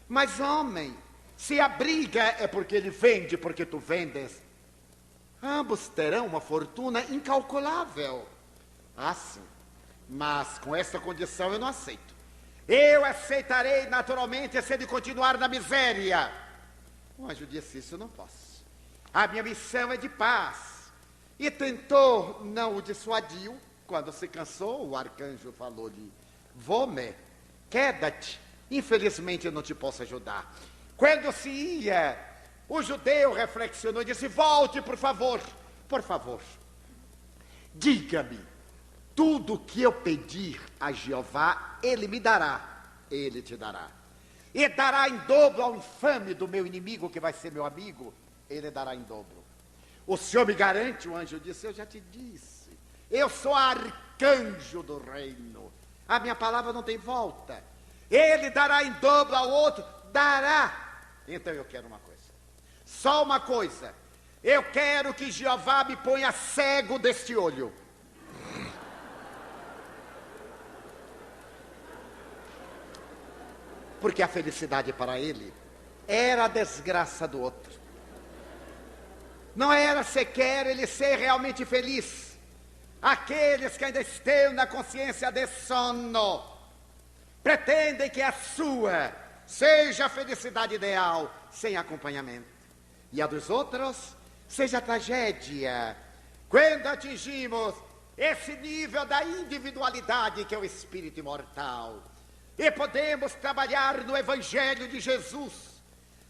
Mas, homem, se a briga é porque ele vende, porque tu vendes, ambos terão uma fortuna incalculável. Ah, sim. Mas com essa condição eu não aceito. Eu aceitarei naturalmente se ele continuar na miséria. O anjo disse, isso eu não posso. A minha missão é de paz. E tentou, não o dissuadiu. Quando se cansou, o arcanjo falou-lhe, Vome, queda-te. Infelizmente eu não te posso ajudar. Quando se ia, o judeu reflexionou e disse, volte, por favor. Por favor, diga-me, tudo que eu pedir a Jeová, ele me dará. Ele te dará. E dará em dobro ao infame do meu inimigo, que vai ser meu amigo. Ele dará em dobro. O Senhor me garante, o anjo disse, eu já te disse. Eu sou arcanjo do reino. A minha palavra não tem volta. Ele dará em dobro ao outro. Dará. Então eu quero uma coisa. Só uma coisa. Eu quero que Jeová me ponha cego deste olho. Porque a felicidade para ele era a desgraça do outro. Não era sequer ele ser realmente feliz. Aqueles que ainda estão na consciência de sono pretendem que a sua seja a felicidade ideal, sem acompanhamento. E a dos outros seja a tragédia. Quando atingimos esse nível da individualidade que é o espírito imortal, e podemos trabalhar no Evangelho de Jesus,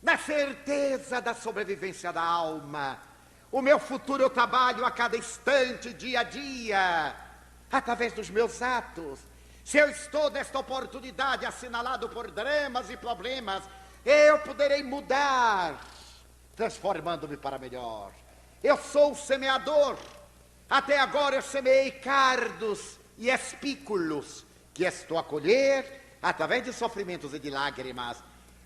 na certeza da sobrevivência da alma. O meu futuro eu trabalho a cada instante, dia a dia, através dos meus atos. Se eu estou nesta oportunidade assinalado por dramas e problemas, eu poderei mudar, transformando-me para melhor. Eu sou o semeador. Até agora eu semeei cardos e espículos, que estou a colher através de sofrimentos e de lágrimas.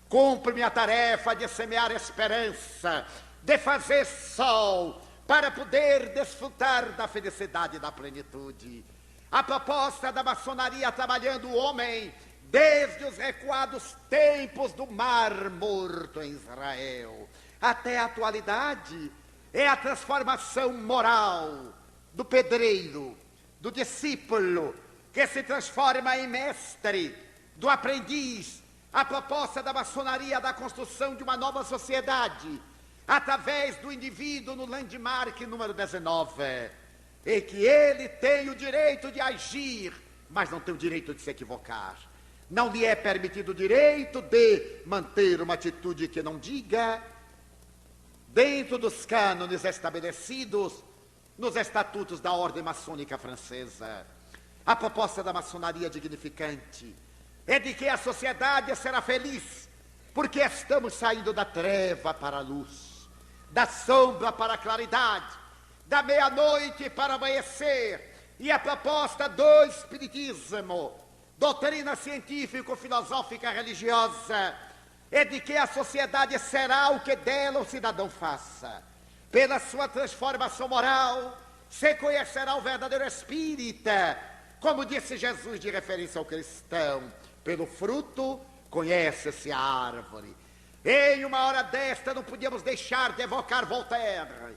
Cumpro-me a tarefa de semear esperança, de fazer sol, para poder desfrutar da felicidade e da plenitude. A proposta da maçonaria trabalhando o homem desde os recuados tempos do Mar Morto em Israel até a atualidade é a transformação moral do pedreiro, do discípulo que se transforma em mestre, do aprendiz. A proposta da maçonaria da construção de uma nova sociedade através do indivíduo no landmark número 19, e que ele tem o direito de agir, mas não tem o direito de se equivocar. Não lhe é permitido o direito de manter uma atitude que não diga, dentro dos cânones estabelecidos nos estatutos da ordem maçônica francesa. A proposta da maçonaria dignificante é de que a sociedade será feliz, porque estamos saindo da treva para a luz, da sombra para a claridade, da meia-noite para o amanhecer. E a proposta do Espiritismo, doutrina científico-filosófica religiosa, é de que a sociedade será o que dela o cidadão faça. Pela sua transformação moral, se conhecerá o verdadeiro espírita, como disse Jesus de referência ao cristão, pelo fruto conhece-se a árvore. Em uma hora desta não podíamos deixar de evocar Voltaire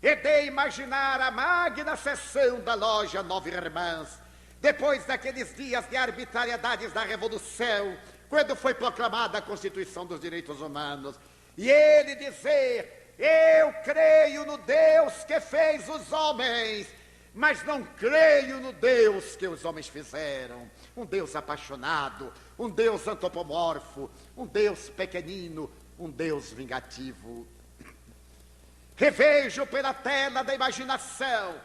e de imaginar a magna sessão da loja Nove Irmãs, depois daqueles dias de arbitrariedades da Revolução, quando foi proclamada a Constituição dos Direitos Humanos, e ele dizer: eu creio no Deus que fez os homens, mas não creio no Deus que os homens fizeram. Um Deus apaixonado, um Deus antropomorfo, um Deus pequenino, um Deus vingativo. Revejo pela tela da imaginação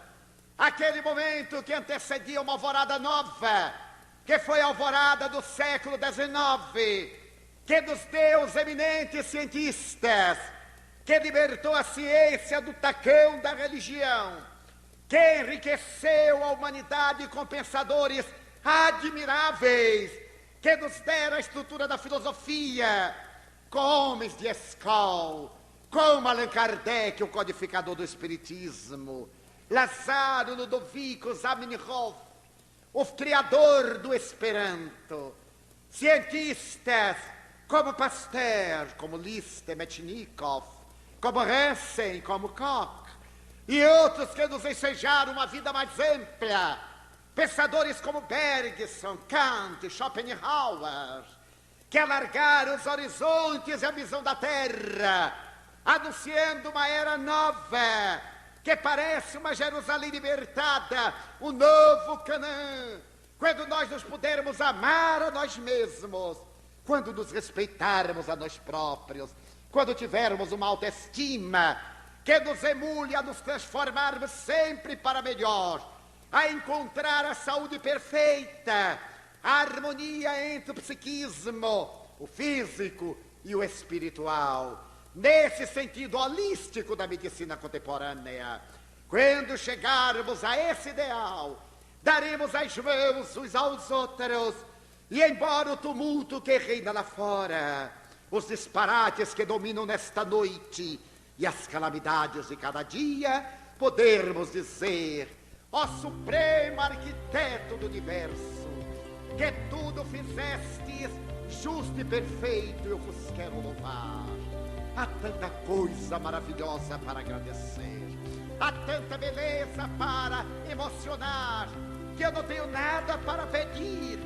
aquele momento que antecedia uma alvorada nova, que foi a alvorada do século XIX, que nos deu os eminentes cientistas, que libertou a ciência do tacão da religião, que enriqueceu a humanidade com pensadores admiráveis, que nos deram a estrutura da filosofia, com homens de escola, como Allan Kardec, o codificador do espiritismo, Lázaro Ludovico Zamenhof, o criador do Esperanto, cientistas como Pasteur, como Liszt, Metchnikoff, como Hansen, como Koch, e outros que nos ensejaram uma vida mais ampla, pensadores como Bergson, Kant, Schopenhauer, que alargaram os horizontes e a visão da Terra, anunciando uma era nova, que parece uma Jerusalém libertada, um novo Canaã, quando nós nos pudermos amar a nós mesmos, quando nos respeitarmos a nós próprios, quando tivermos uma autoestima que nos emule a nos transformarmos sempre para melhor, a encontrar a saúde perfeita, a harmonia entre o psiquismo, o físico e o espiritual, nesse sentido holístico da medicina contemporânea. Quando chegarmos a esse ideal, daremos as mãos uns aos outros, e embora o tumulto que reina lá fora, os disparates que dominam nesta noite e as calamidades de cada dia, podermos dizer: ó Supremo Arquiteto do Universo, que tudo fizestes justo e perfeito, eu vos quero louvar. Há tanta coisa maravilhosa para agradecer, há tanta beleza para emocionar, que eu não tenho nada para pedir.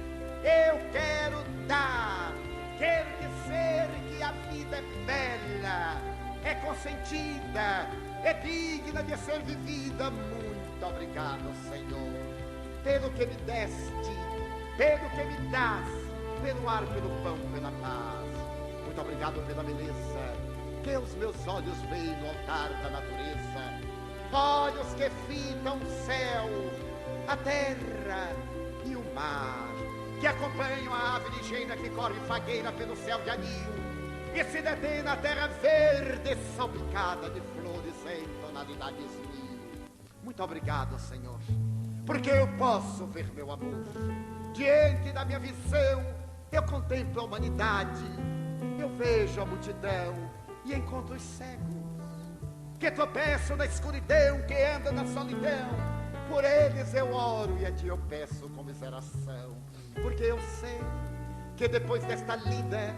Eu quero dar, quero dizer que a vida é bela, é consentida, é digna de ser vivida. Muito obrigado, Senhor, pelo que me deste, pelo que me dás, pelo ar, pelo pão, pela paz. Muito obrigado pela beleza que os meus olhos veem no altar da natureza, olhos que fitam o céu, a terra e o mar, que acompanham a ave ligeira que corre fagueira pelo céu de anil e se detém na terra verde salpicada de flores em tonalidades mil. Muito obrigado, Senhor, porque eu posso ver meu amor. Diante da minha visão, eu contemplo a humanidade, eu vejo a multidão e encontro os cegos, que tropeçam na escuridão, que andam na solidão. Por eles eu oro e a ti eu peço comiseração, porque eu sei que depois desta lida,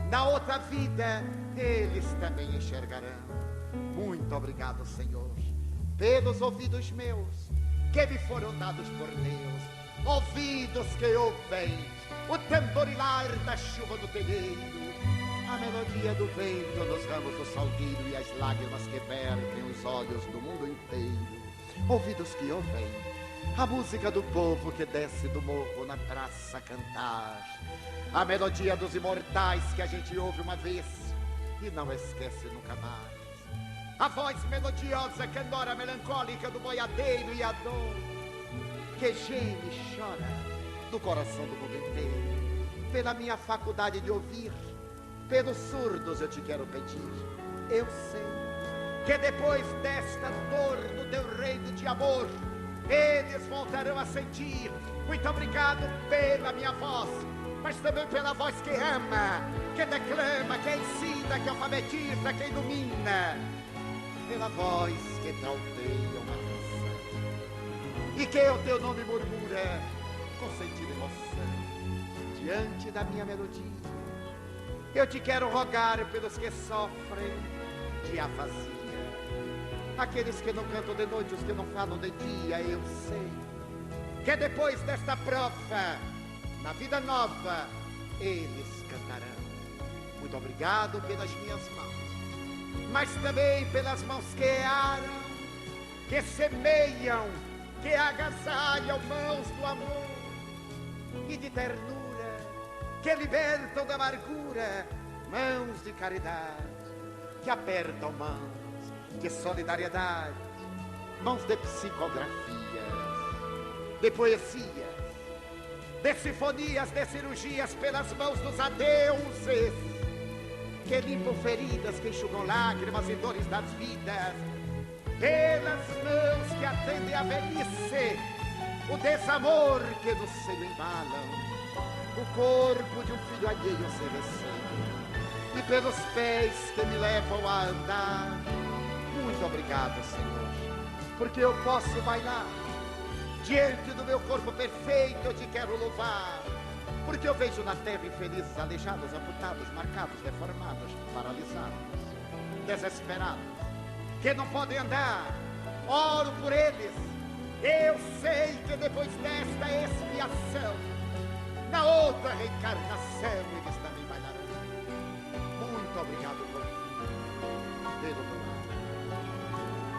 na outra vida, eles também enxergarão. Muito obrigado, Senhor, pelos ouvidos meus, que me foram dados por Deus, ouvidos que ouvem o tamborilar da chuva no telheiro, a melodia do vento nos ramos do salgueiro e as lágrimas que vertem os olhos do mundo inteiro. Ouvidos que ouvem a música do povo que desce do morro na praça a cantar, a melodia dos imortais que a gente ouve uma vez e não esquece nunca mais, a voz melodiosa, candora melancólica do boiadeiro e a dor que geme e chora do coração do mundo inteiro. Pela minha faculdade de ouvir, pelos surdos eu te quero pedir. Eu sei que depois desta dor no teu reino de amor, eles voltarão a sentir. Muito obrigado pela minha voz, mas também pela voz que ama, que declama, que ensina, que alfabetiza, que ilumina, pela voz que trauteia uma canção e que o teu nome murmura com sentido e emoção. Diante da minha melodia, eu te quero rogar pelos que sofrem de afasia, aqueles que não cantam de noite, os que não falam de dia. Eu sei que depois desta prova, na vida nova, eles cantarão. Muito obrigado pelas minhas mãos, mas também pelas mãos que aram, que semeiam, que agasalham mãos do amor e de ternura, que libertam da amargura, mãos de caridade, que apertam mãos de solidariedade, mãos de psicografias, de poesias, de sinfonias, de cirurgias, pelas mãos dos adeuses, que limpam feridas, que enxugam lágrimas e dores das vidas, pelas mãos que atendem a velhice, o desamor que no seio embalam, o corpo de um filho alheio se recém, e pelos pés que me levam a andar. Muito obrigado, Senhor, porque eu posso bailar diante do meu corpo perfeito. Eu te quero louvar, porque eu vejo na terra infelizes, aleijados, amputados, marcados, deformados, paralisados, desesperados, que não podem andar. Oro por eles. Eu sei que depois desta expiação, na outra reencarnação, eles também bailarão. Muito obrigado por ter um lar.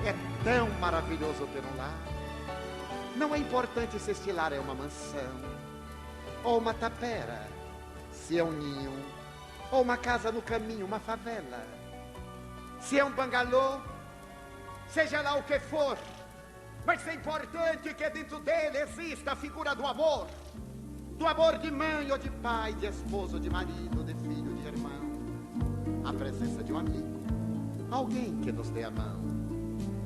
É tão maravilhoso ter um lar. Não é importante se este lar é uma mansão ou uma tapera, se é um ninho ou uma casa no caminho, uma favela, se é um bangalô, seja lá o que for, mas é importante que dentro dele exista a figura do amor de mãe ou de pai, de esposo, de marido, de filho, de irmão, a presença de um amigo, alguém que nos dê a mão.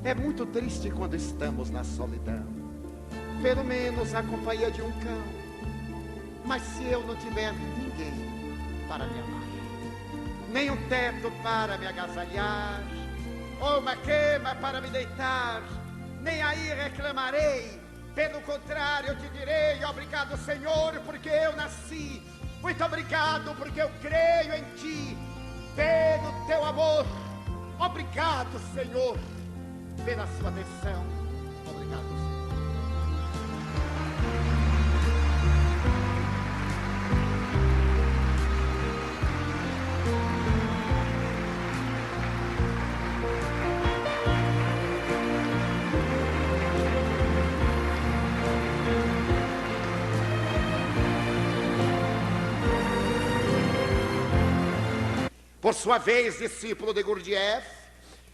É muito triste quando estamos na solidão, pelo menos a companhia de um cão. Mas se eu não tiver ninguém para me amar, nem um teto para me agasalhar, ou uma cama para me deitar, nem aí reclamarei. Pelo contrário, eu te direi: obrigado, Senhor, porque eu nasci. Muito obrigado, porque eu creio em ti, pelo teu amor. Obrigado, Senhor, pela sua atenção. Obrigado, Senhor. Por sua vez, discípulo de Gurdjieff,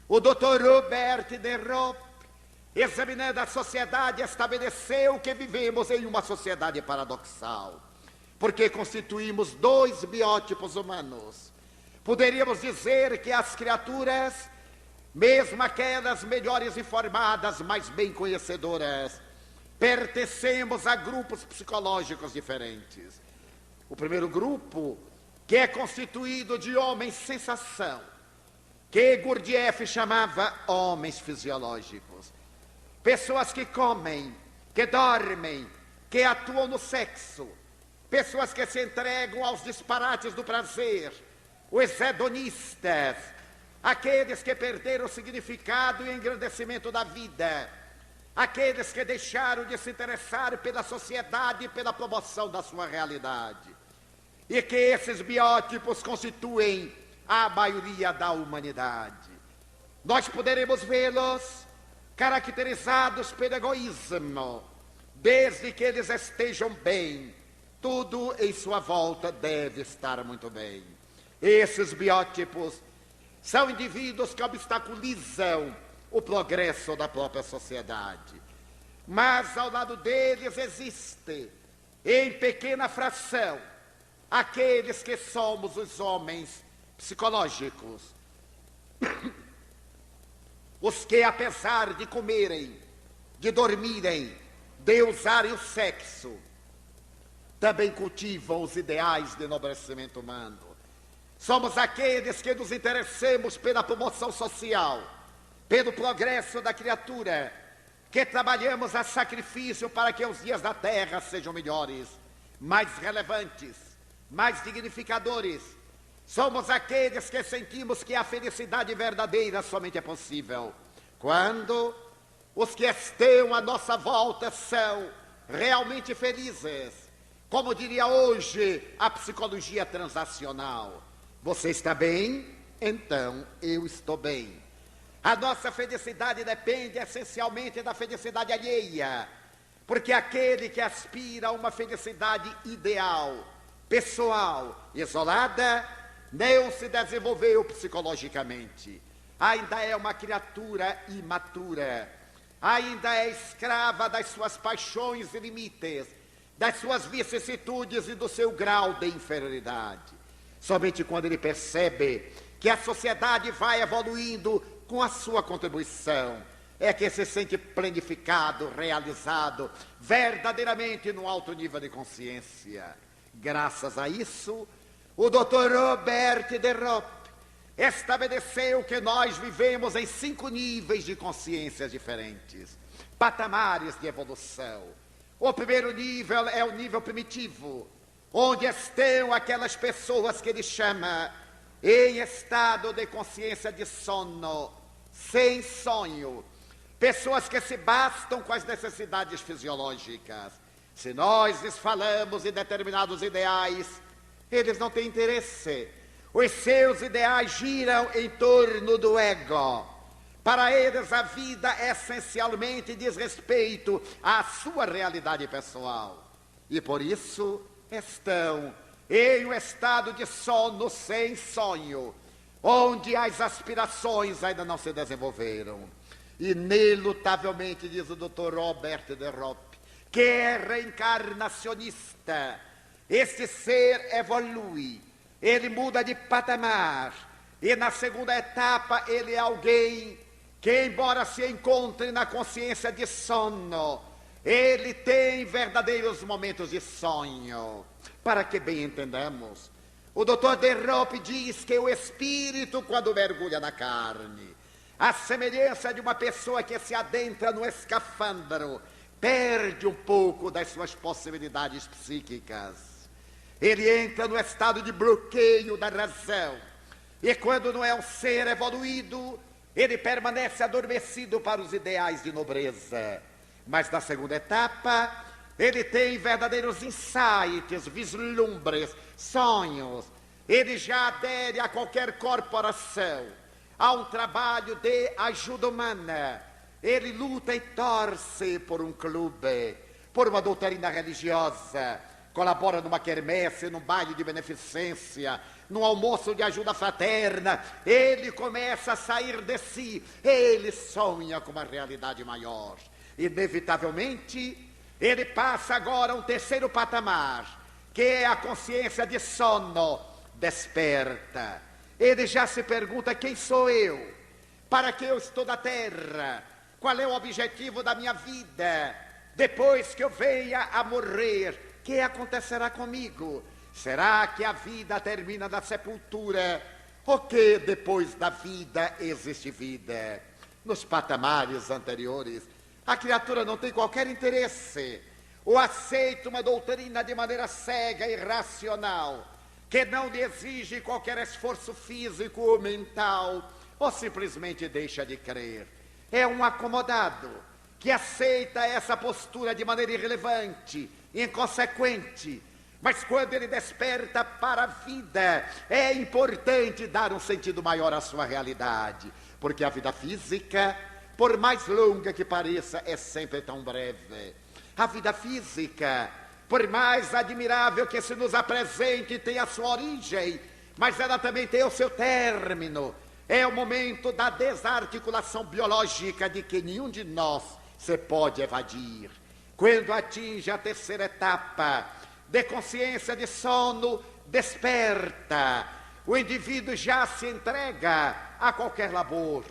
o Dr. Robert de Roop, examinando a sociedade, estabeleceu que vivemos em uma sociedade paradoxal, porque constituímos dois biótipos humanos. Poderíamos dizer que as criaturas, mesmo aquelas melhores informadas, mais bem conhecedoras, pertencemos a grupos psicológicos diferentes. O primeiro grupo, que é constituído de homens sensação, que Gurdjieff chamava homens fisiológicos. Pessoas que comem, que dormem, que atuam no sexo. Pessoas que se entregam aos disparates do prazer. Os hedonistas, aqueles que perderam o significado e o engrandecimento da vida. Aqueles que deixaram de se interessar pela sociedade e pela promoção da sua realidade. E que esses biótipos constituem a maioria da humanidade. Nós poderemos vê-los caracterizados pelo egoísmo. Desde que eles estejam bem, tudo em sua volta deve estar muito bem. Esses biótipos são indivíduos que obstaculizam o progresso da própria sociedade. Mas ao lado deles existe, em pequena fração, aqueles que somos os homens psicológicos, os que, apesar de comerem, de dormirem, de usarem o sexo, também cultivam os ideais de enobrecimento humano. Somos aqueles que nos interessamos pela promoção social, pelo progresso da criatura, que trabalhamos a sacrifício para que os dias da terra sejam melhores, mais relevantes, mais dignificadores. Somos aqueles que sentimos que a felicidade verdadeira somente é possível quando os que estão à nossa volta são realmente felizes. Como diria hoje a psicologia transacional: você está bem? Então eu estou bem. A nossa felicidade depende essencialmente da felicidade alheia. porque aquele que aspira a uma felicidade ideal, pessoal, isolada, não se desenvolveu psicologicamente. Ainda é uma criatura imatura, ainda é escrava das suas paixões e limites, das suas vicissitudes e do seu grau de inferioridade. Somente quando ele percebe que a sociedade vai evoluindo com a sua contribuição, é que se sente planificado, realizado, verdadeiramente num alto nível de consciência. Graças a isso, o Dr. Robert de Ropp estabeleceu que nós vivemos em 5 níveis de consciências diferentes, patamares de evolução. O primeiro nível é o nível primitivo, onde estão aquelas pessoas que ele chama em estado de consciência de sono, sem sonho, pessoas que se bastam com as necessidades fisiológicas. Se nós lhes falamos em determinados ideais, eles não têm interesse. Os seus ideais giram em torno do ego. Para eles, a vida essencialmente diz respeito à sua realidade pessoal. E por isso estão em um estado de sono sem sonho, onde as aspirações ainda não se desenvolveram. Inelutavelmente, diz o Dr. Robert de Ropp, que é reencarnacionista, este ser evolui, ele muda de patamar, e na segunda etapa ele é alguém que, embora se encontre na consciência de sono, ele tem verdadeiros momentos de sonho. Para que bem entendamos, o Dr. de Ropp diz que o espírito, quando mergulha na carne, a semelhança de uma pessoa que se adentra no escafandro, perde um pouco das suas possibilidades psíquicas. Ele entra no estado de bloqueio da razão, e quando não é um ser evoluído, ele permanece adormecido para os ideais de nobreza. Mas na segunda etapa, ele tem verdadeiros insights, vislumbres, sonhos. Ele já adere a qualquer corporação, a um trabalho de ajuda humana. Ele luta e torce por um clube, por uma doutrina religiosa, colabora numa quermesse, num baile de beneficência, num almoço de ajuda fraterna. Ele começa a sair de si, ele sonha com uma realidade maior. Inevitavelmente, ele passa agora a um terceiro patamar, que é a consciência de sono desperta. Ele já se pergunta: quem sou eu? Para que eu estou na Terra? Qual é o objetivo da minha vida? Depois que eu venha a morrer, o que acontecerá comigo? Será que a vida termina na sepultura? Ou que depois da vida existe vida? Nos patamares anteriores, a criatura não tem qualquer interesse, ou aceita uma doutrina de maneira cega e irracional, que não lhe exige qualquer esforço físico ou mental, ou simplesmente deixa de crer. É um acomodado que aceita essa postura de maneira irrelevante, inconsequente. Mas quando ele desperta para a vida, é importante dar um sentido maior à sua realidade, porque a vida física, por mais longa que pareça, é sempre tão breve. A vida física, por mais admirável que se nos apresente, tem a sua origem, mas ela também tem o seu término. É o momento da desarticulação biológica de que nenhum de nós se pode evadir. Quando atinge a terceira etapa de consciência de sono, desperta. O indivíduo já se entrega a qualquer labor.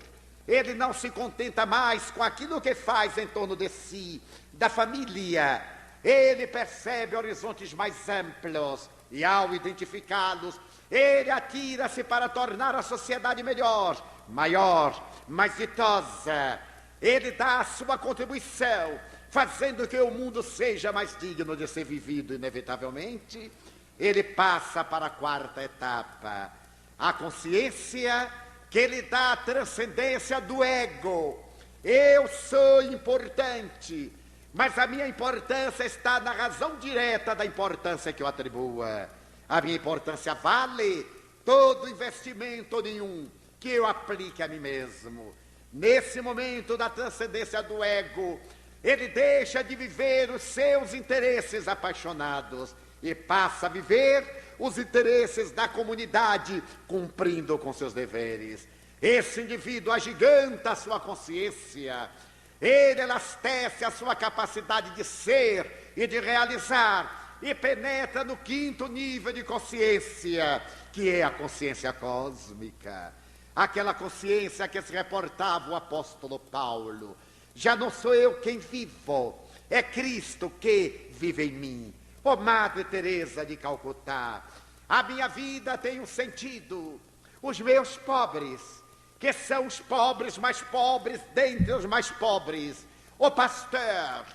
Ele não se contenta mais com aquilo que faz em torno de si, da família. Ele percebe horizontes mais amplos e, ao identificá-los, ele atira-se para tornar a sociedade melhor, maior, mais ditosa. Ele dá a sua contribuição, fazendo que o mundo seja mais digno de ser vivido. Inevitavelmente, ele passa para a quarta etapa, a consciência que lhe dá a transcendência do ego. Eu sou importante, mas a minha importância está na razão direta da importância que eu atribua. A minha importância vale todo investimento nenhum que eu aplique a mim mesmo. Nesse momento da transcendência do ego, ele deixa de viver os seus interesses apaixonados e passa a viver os interesses da comunidade, cumprindo com seus deveres. Esse indivíduo agiganta a sua consciência, ele elastece a sua capacidade de ser e de realizar, e penetra no quinto nível de consciência, que é a consciência cósmica. Aquela consciência que se reportava o apóstolo Paulo: já não sou eu quem vivo, é Cristo que vive em mim. Ó Madre Teresa de Calcutá, a minha vida tem um sentido. Os meus pobres, que são os pobres mais pobres dentre os mais pobres, o pastor,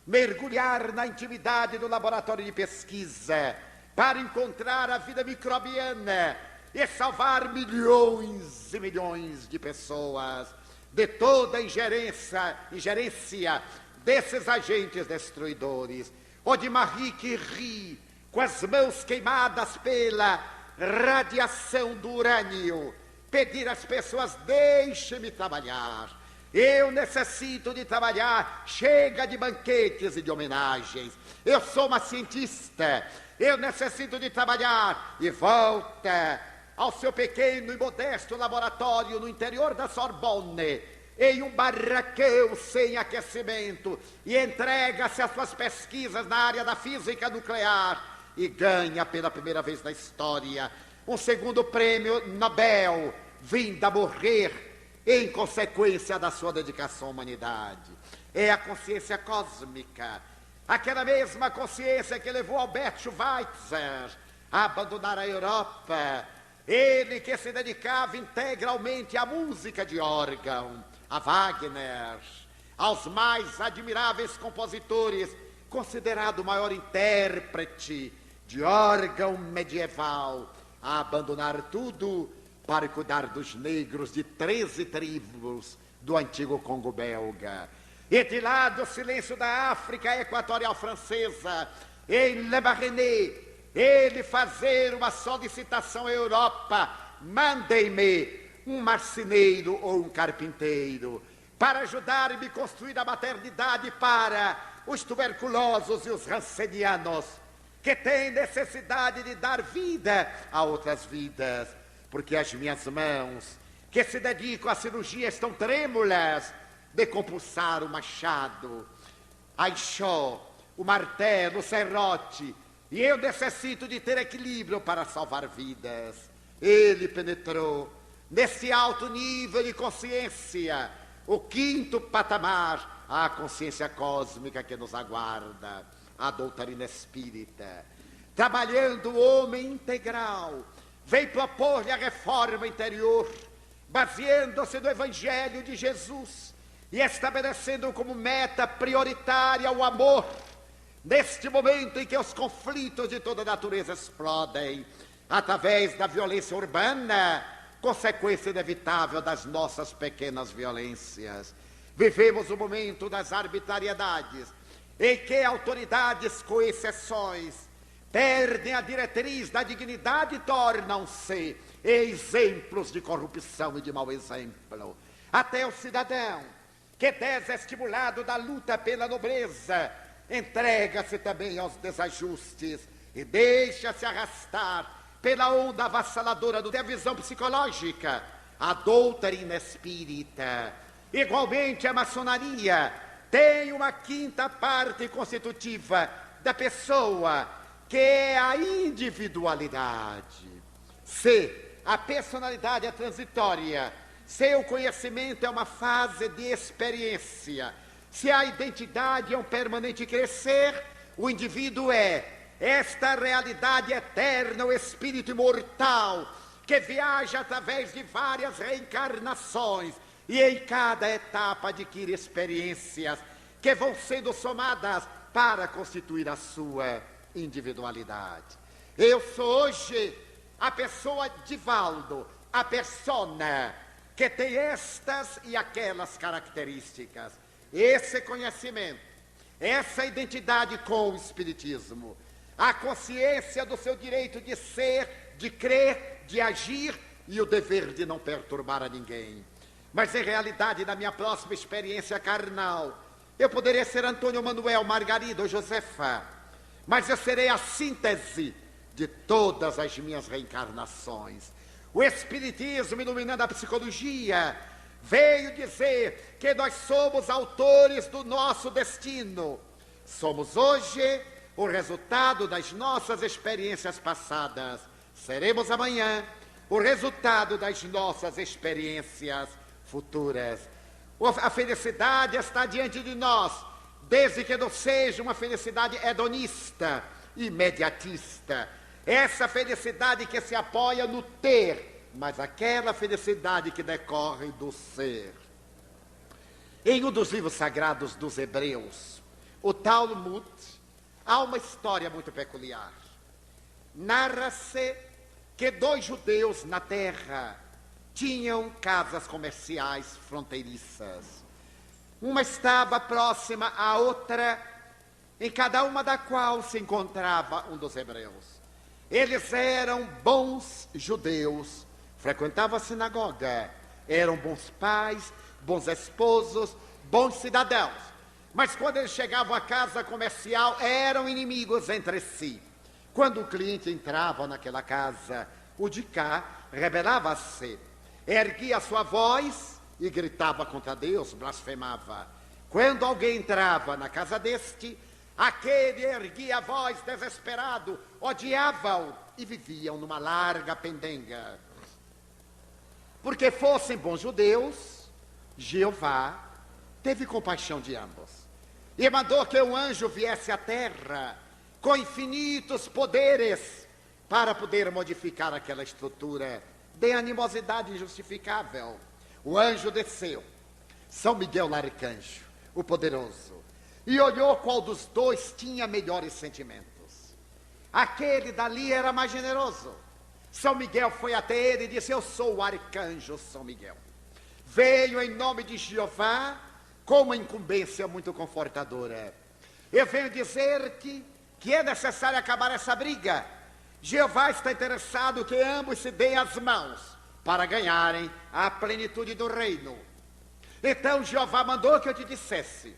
mergulhar na intimidade do laboratório de pesquisa para encontrar a vida microbiana e salvar milhões e milhões de pessoas de toda a ingerência desses agentes destruidores. O de Marie Curie, com as mãos queimadas pela radiação do urânio, pedir às pessoas: deixe-me trabalhar, eu necessito de trabalhar, chega de banquetes e de homenagens, eu sou uma cientista, eu necessito de trabalhar. E volta ao seu pequeno e modesto laboratório no interior da Sorbonne, em um barracão sem aquecimento, e entrega-se às suas pesquisas na área da física nuclear, e ganha pela primeira vez na história um segundo prêmio Nobel, vindo a morrer em consequência da sua dedicação à humanidade. É a consciência cósmica, aquela mesma consciência que levou Albert Schweitzer a abandonar a Europa, ele que se dedicava integralmente à música de órgão, a Wagner, aos mais admiráveis compositores, considerado o maior intérprete de órgão medieval, a abandonar tudo para cuidar dos negros de 13 tribos do antigo Congo belga. E de lá do silêncio da África equatorial francesa, em Le Barrenet, ele fazer uma solicitação à Europa: mandem-me um marceneiro ou um carpinteiro para ajudar-me a construir a maternidade para os tuberculosos e os rancenianos, que têm necessidade de dar vida a outras vidas, porque as minhas mãos, que se dedicam à cirurgia, estão trêmulas de compulsar o machado, a enxó, o martelo, o serrote, e eu necessito de ter equilíbrio para salvar vidas. Ele penetrou nesse alto nível de consciência, o quinto patamar, a consciência cósmica que nos aguarda, a doutrina espírita. Trabalhando o homem integral, vem propor-lhe a reforma interior, baseando-se no Evangelho de Jesus e estabelecendo como meta prioritária o amor, neste momento em que os conflitos de toda natureza explodem, através da violência urbana, consequência inevitável das nossas pequenas violências. Vivemos o momento das arbitrariedades, em que autoridades, com exceções, perdem a diretriz da dignidade e tornam-se exemplos de corrupção e de mau exemplo. Até o cidadão, que desestimulado da luta pela nobreza, entrega-se também aos desajustes e deixa-se arrastar pela onda avassaladora da visão psicológica. A doutrina espírita, igualmente a maçonaria, tem uma quinta parte constitutiva da pessoa, que é a individualidade. Se a personalidade é transitória, se o conhecimento é uma fase de experiência, se a identidade é um permanente crescer, o indivíduo é esta realidade eterna, o espírito imortal, que viaja através de várias reencarnações e em cada etapa adquire experiências que vão sendo somadas para constituir a sua individualidade. Eu sou hoje a pessoa Divaldo, a persona que tem estas e aquelas características. Esse conhecimento, essa identidade com o Espiritismo, a consciência do seu direito de ser, de crer, de agir e o dever de não perturbar a ninguém. Mas em realidade, na minha próxima experiência carnal, Eu poderia ser Antônio Manuel, Margarida ou Josefa, mas eu serei a síntese de todas as minhas reencarnações. O Espiritismo, iluminando a psicologia, veio dizer que nós somos autores do nosso destino. Somos hoje o resultado das nossas experiências passadas. Seremos amanhã o resultado das nossas experiências futuras. A felicidade está diante de nós, desde que não seja uma felicidade hedonista, imediatista. Essa felicidade que se apoia no ter, mas aquela felicidade que decorre do ser. Em um dos livros sagrados dos Hebreus, o Talmud, há uma história muito peculiar. Narra-se que 2 judeus na terra tinham casas comerciais fronteiriças. Uma estava próxima à outra, em cada uma da qual se encontrava um dos hebreus. Eles eram bons judeus, frequentavam a sinagoga, eram bons pais, bons esposos, bons cidadãos. Mas quando eles chegavam à casa comercial, eram inimigos entre si. Quando o cliente entrava naquela casa, o de cá rebelava-se, erguia a sua voz e gritava contra Deus, blasfemava. Quando alguém entrava na casa deste, aquele erguia a voz desesperado, odiava-o e viviam numa larga pendenga. Porque fossem bons judeus, Jeová teve compaixão de ambos e mandou que um anjo viesse à terra com infinitos poderes para poder modificar aquela estrutura de animosidade injustificável. O anjo desceu, São Miguel Arcanjo, o poderoso, e olhou qual dos dois tinha melhores sentimentos. Aquele dali era mais generoso. São Miguel foi até ele e disse: eu sou o arcanjo São Miguel. Veio em nome de Jeová com uma incumbência muito confortadora. Eu venho dizer-te que é necessário acabar essa briga. Jeová está interessado que ambos se deem as mãos para ganharem a plenitude do reino. Então Jeová mandou que eu te dissesse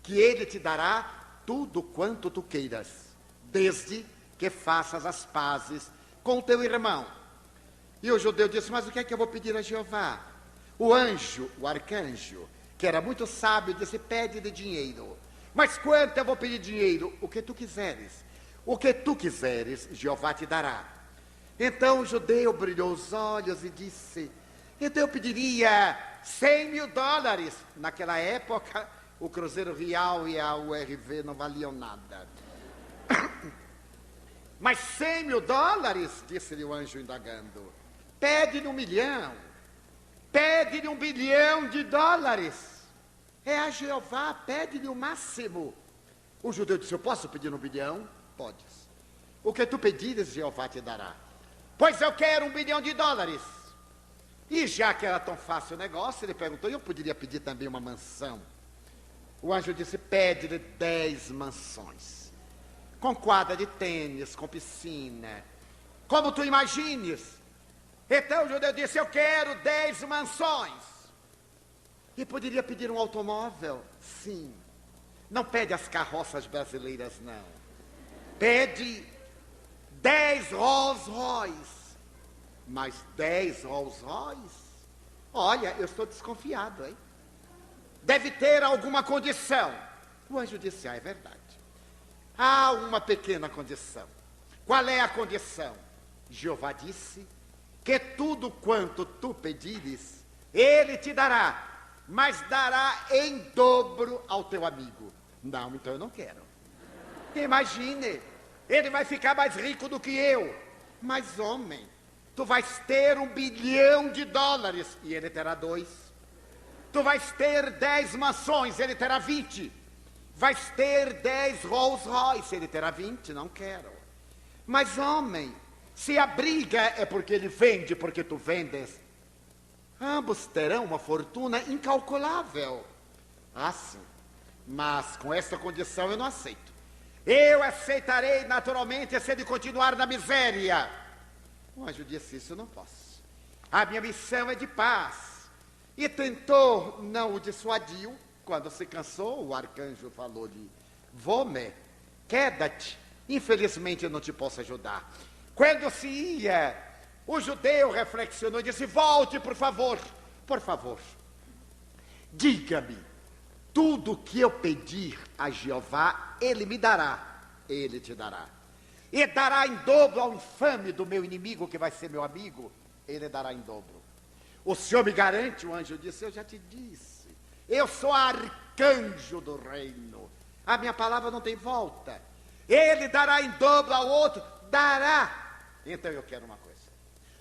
que ele te dará tudo quanto tu queiras, desde que faças as pazes com o teu irmão. E o judeu disse: mas o que é que eu vou pedir a Jeová? O anjo, o arcanjo, que era muito sábio, disse: pede-lhe dinheiro. Mas quanto eu vou pedir dinheiro? O que tu quiseres. O que tu quiseres, Jeová te dará. Então o judeu brilhou os olhos e disse: então eu pediria $100.000. Naquela época, o Cruzeiro Real e a URV não valiam nada. Mas $100.000, disse-lhe o anjo indagando. Pede-lhe $1 milhão. Pede-lhe $1 bilhão. É a Jeová, pede-lhe o máximo. O judeu disse: eu posso pedir $1 bilhão? Podes. O que tu pedires, Jeová te dará. Pois eu quero $1 bilhão. E já que era tão fácil o negócio, ele perguntou: eu poderia pedir também uma mansão? O anjo disse: pede-lhe 10 mansões, com quadra de tênis, com piscina, como tu imagines. Então o judeu disse: eu quero 10 mansões. E poderia pedir um automóvel? Sim. Não pede as carroças brasileiras, não. Pede 10 Rolls Royce. Mas 10 Rolls Royce? Olha, eu estou desconfiado, hein? Deve ter alguma condição. O anjo disse: é verdade. Há uma pequena condição. Qual é a condição? Jeová disse que tudo quanto tu pedires, ele te dará, mas dará em dobro ao teu amigo. Não, então eu não quero. Imagine, ele vai ficar mais rico do que eu. Mas homem, tu vais ter $1 bilhão e ele terá 2. Tu vais ter 10 mansões, ele terá 20. Vais ter 10 Rolls Royce, ele terá 20, não quero. Mas homem, se a briga é porque ele vende, porque tu vendes, ambos terão uma fortuna incalculável. Ah, sim, mas com essa condição eu não aceito. Eu aceitarei naturalmente se ele continuar na miséria. O anjo disse: isso eu não posso. A minha missão é de paz. E tentou, não o dissuadiu, Quando se cansou, o arcanjo falou-lhe: Vome, queda-te, infelizmente eu não te posso ajudar. Quando se ia, o judeu reflexionou e disse: Volte, por favor, diga-me, tudo que eu pedir a Jeová, ele me dará, ele te dará. E dará em dobro ao infame do meu inimigo, que vai ser meu amigo, ele dará em dobro. O Senhor me garante, o anjo disse: Eu já te disse, eu sou arcanjo do reino, a minha palavra não tem volta. Ele dará em dobro ao outro, dará. Então eu quero uma coisa,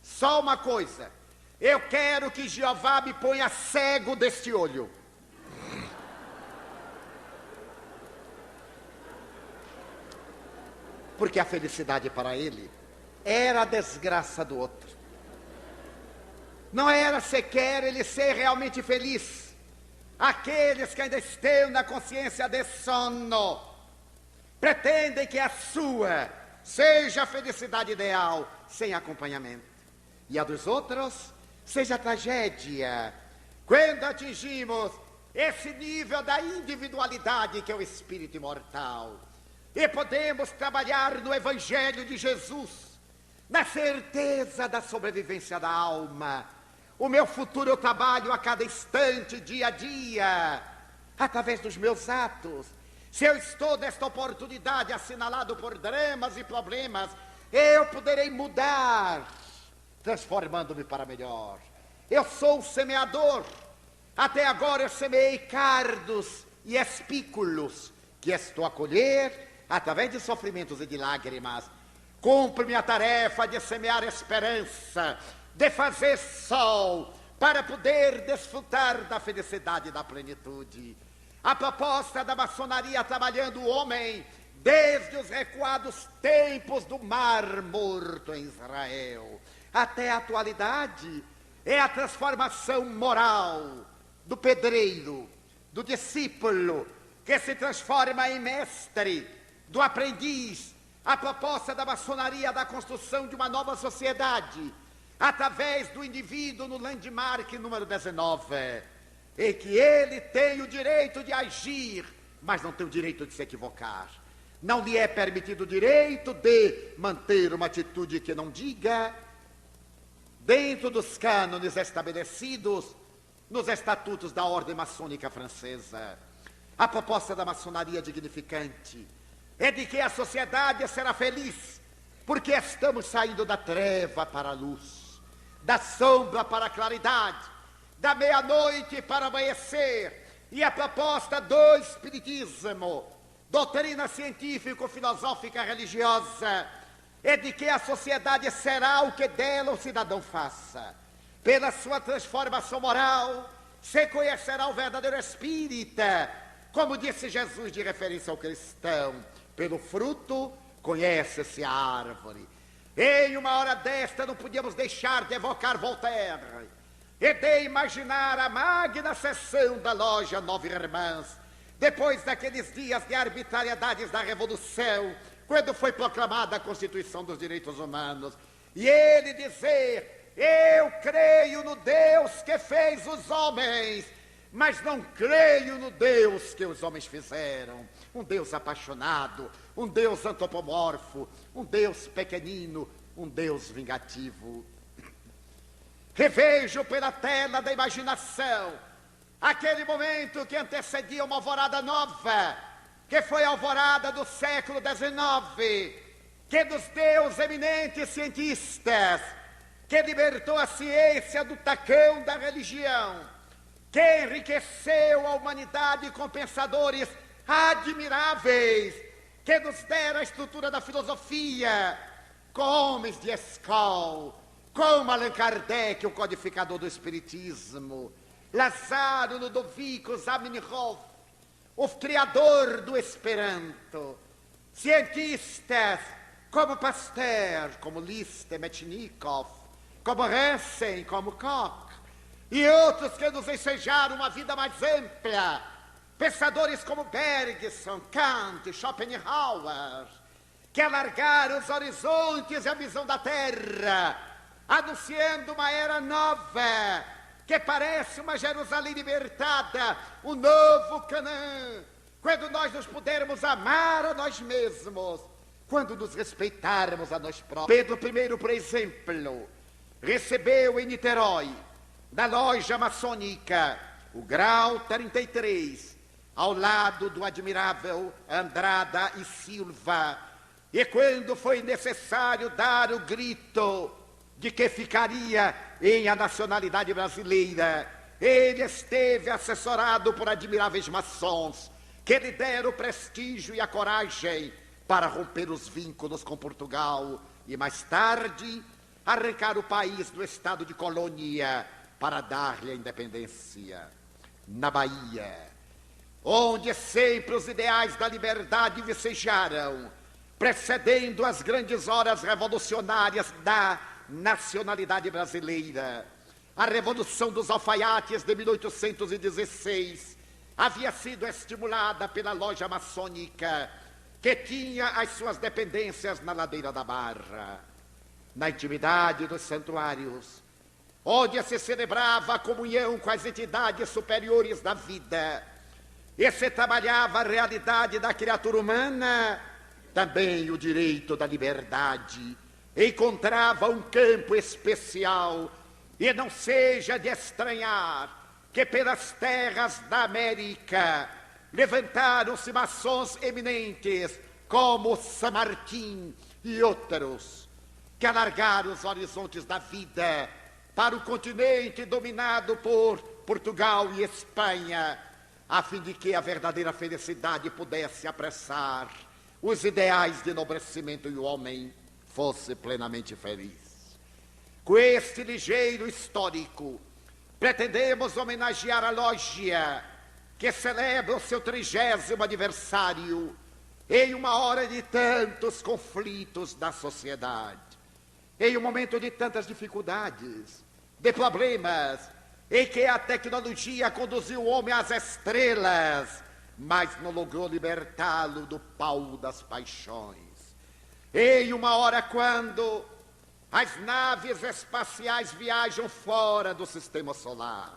só uma coisa: eu quero que Jeová me ponha cego deste olho. Porque a felicidade para ele era a desgraça do outro. Não era sequer ele ser realmente feliz. Aqueles que ainda estão na consciência de sono pretendem que a sua seja a felicidade ideal, sem acompanhamento. E a dos outros seja a tragédia. Quando atingimos esse nível da individualidade que é o espírito imortal, e podemos trabalhar no Evangelho de Jesus, na certeza da sobrevivência da alma. O meu futuro eu trabalho a cada instante, dia a dia, através dos meus atos. Se eu estou nesta oportunidade assinalado por dramas e problemas, eu poderei mudar, transformando-me para melhor. Eu sou o semeador. Até agora eu semeei cardos e espículos, que estou a colher através de sofrimentos e de lágrimas. Cumpro-me a tarefa de semear esperança, de fazer sol, para poder desfrutar da felicidade e da plenitude. A proposta da maçonaria trabalhando o homem desde os recuados tempos do Mar Morto em Israel até a atualidade é a transformação moral do pedreiro, do discípulo, que se transforma em mestre, do aprendiz. A proposta da maçonaria da construção de uma nova sociedade, através do indivíduo no landmark número 19, e que ele tem o direito de agir, mas não tem o direito de se equivocar. Não lhe é permitido o direito de manter uma atitude que não diga, dentro dos cânones estabelecidos nos estatutos da ordem maçônica francesa. A proposta da maçonaria dignificante é de que a sociedade será feliz, porque estamos saindo da treva para a luz, da sombra para a claridade, da meia-noite para o amanhecer. E a proposta do Espiritismo, doutrina científico-filosófica religiosa, é de que a sociedade será o que dela o cidadão faça. Pela sua transformação moral, se conhecerá o verdadeiro espírita, como disse Jesus de referência ao cristão: pelo fruto conhece-se a árvore. Em uma hora desta não podíamos deixar de evocar Voltaire e de imaginar a magna sessão da loja Nove Irmãs, depois daqueles dias de arbitrariedades da Revolução, quando foi proclamada a Constituição dos Direitos Humanos, e ele dizer: eu creio no Deus que fez os homens, mas não creio no Deus que os homens fizeram. Um Deus apaixonado, um Deus antropomorfo, um Deus pequenino, um Deus vingativo. Revejo pela tela da imaginação aquele momento que antecedia uma alvorada nova, que foi a alvorada do século XIX, que nos deu os eminentes cientistas, que libertou a ciência do tacão da religião, que enriqueceu a humanidade com pensadores admiráveis, que nos deram a estrutura da filosofia, com homens de escola, como Allan Kardec, o codificador do Espiritismo, Lázaro Ludovico Zamenhof, o criador do Esperanto, cientistas como Pasteur, como Liszt, Metchnikoff, como Hansen, como Koch, e outros que nos ensejaram uma vida mais ampla, pensadores como Bergson, Kant, Schopenhauer, que alargaram os horizontes e a visão da Terra, anunciando uma era nova, que parece uma Jerusalém libertada, um novo Canaã, quando nós nos pudermos amar a nós mesmos, quando nos respeitarmos a nós próprios. Pedro I, por exemplo, recebeu em Niterói, na loja maçônica, o grau 33, ao lado do admirável Andrada e Silva. E quando foi necessário dar o grito de que ficaria em a nacionalidade brasileira, ele esteve assessorado por admiráveis maçons, que lhe deram o prestígio e a coragem para romper os vínculos com Portugal e, mais tarde, arrancar o país do estado de colônia para dar-lhe a independência. Na Bahia, onde sempre os ideais da liberdade vicejaram, precedendo as grandes horas revolucionárias da nacionalidade brasileira. A Revolução dos Alfaiates de 1816 havia sido estimulada pela loja maçônica, que tinha as suas dependências na ladeira da Barra. Na intimidade dos santuários, onde se celebrava a comunhão com as entidades superiores da vida, e se trabalhava a realidade da criatura humana, também o direito da liberdade encontrava um campo especial. E não seja de estranhar que pelas terras da América levantaram-se maçons eminentes como San Martín e outros, que alargaram os horizontes da vida para o continente dominado por Portugal e Espanha, a fim de que a verdadeira felicidade pudesse apressar os ideais de enobrecimento e o homem fosse plenamente feliz. Com este ligeiro histórico, pretendemos homenagear a loja que celebra o seu 30º aniversário em uma hora de tantos conflitos da sociedade, em um momento de tantas dificuldades, de problemas, em que a tecnologia conduziu o homem às estrelas, mas não logrou libertá-lo do pau das paixões. Em uma hora quando as naves espaciais viajam fora do sistema solar,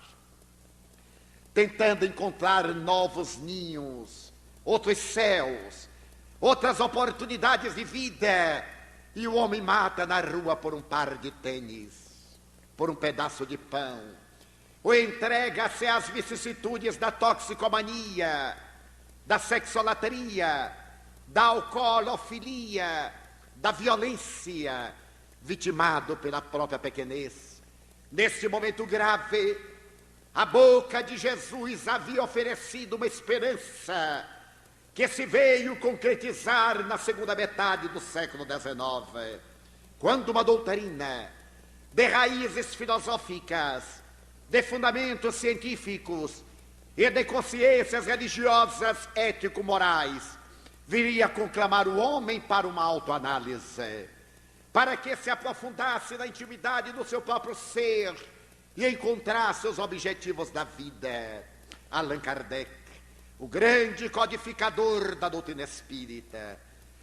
tentando encontrar novos ninhos, outros céus, outras oportunidades de vida, e o homem mata na rua por um par de tênis, por um pedaço de pão, ou entrega-se às vicissitudes da toxicomania, da sexolatria, da alcoolofilia, da violência, vitimado pela própria pequenez. Neste momento grave, a boca de Jesus havia oferecido uma esperança que se veio concretizar na segunda metade do século XIX, quando uma doutrina de raízes filosóficas, de fundamentos científicos e de consciências religiosas ético-morais viria conclamar o homem para uma autoanálise, para que se aprofundasse na intimidade do seu próprio ser e encontrasse os objetivos da vida. Allan Kardec, o grande codificador da doutrina espírita,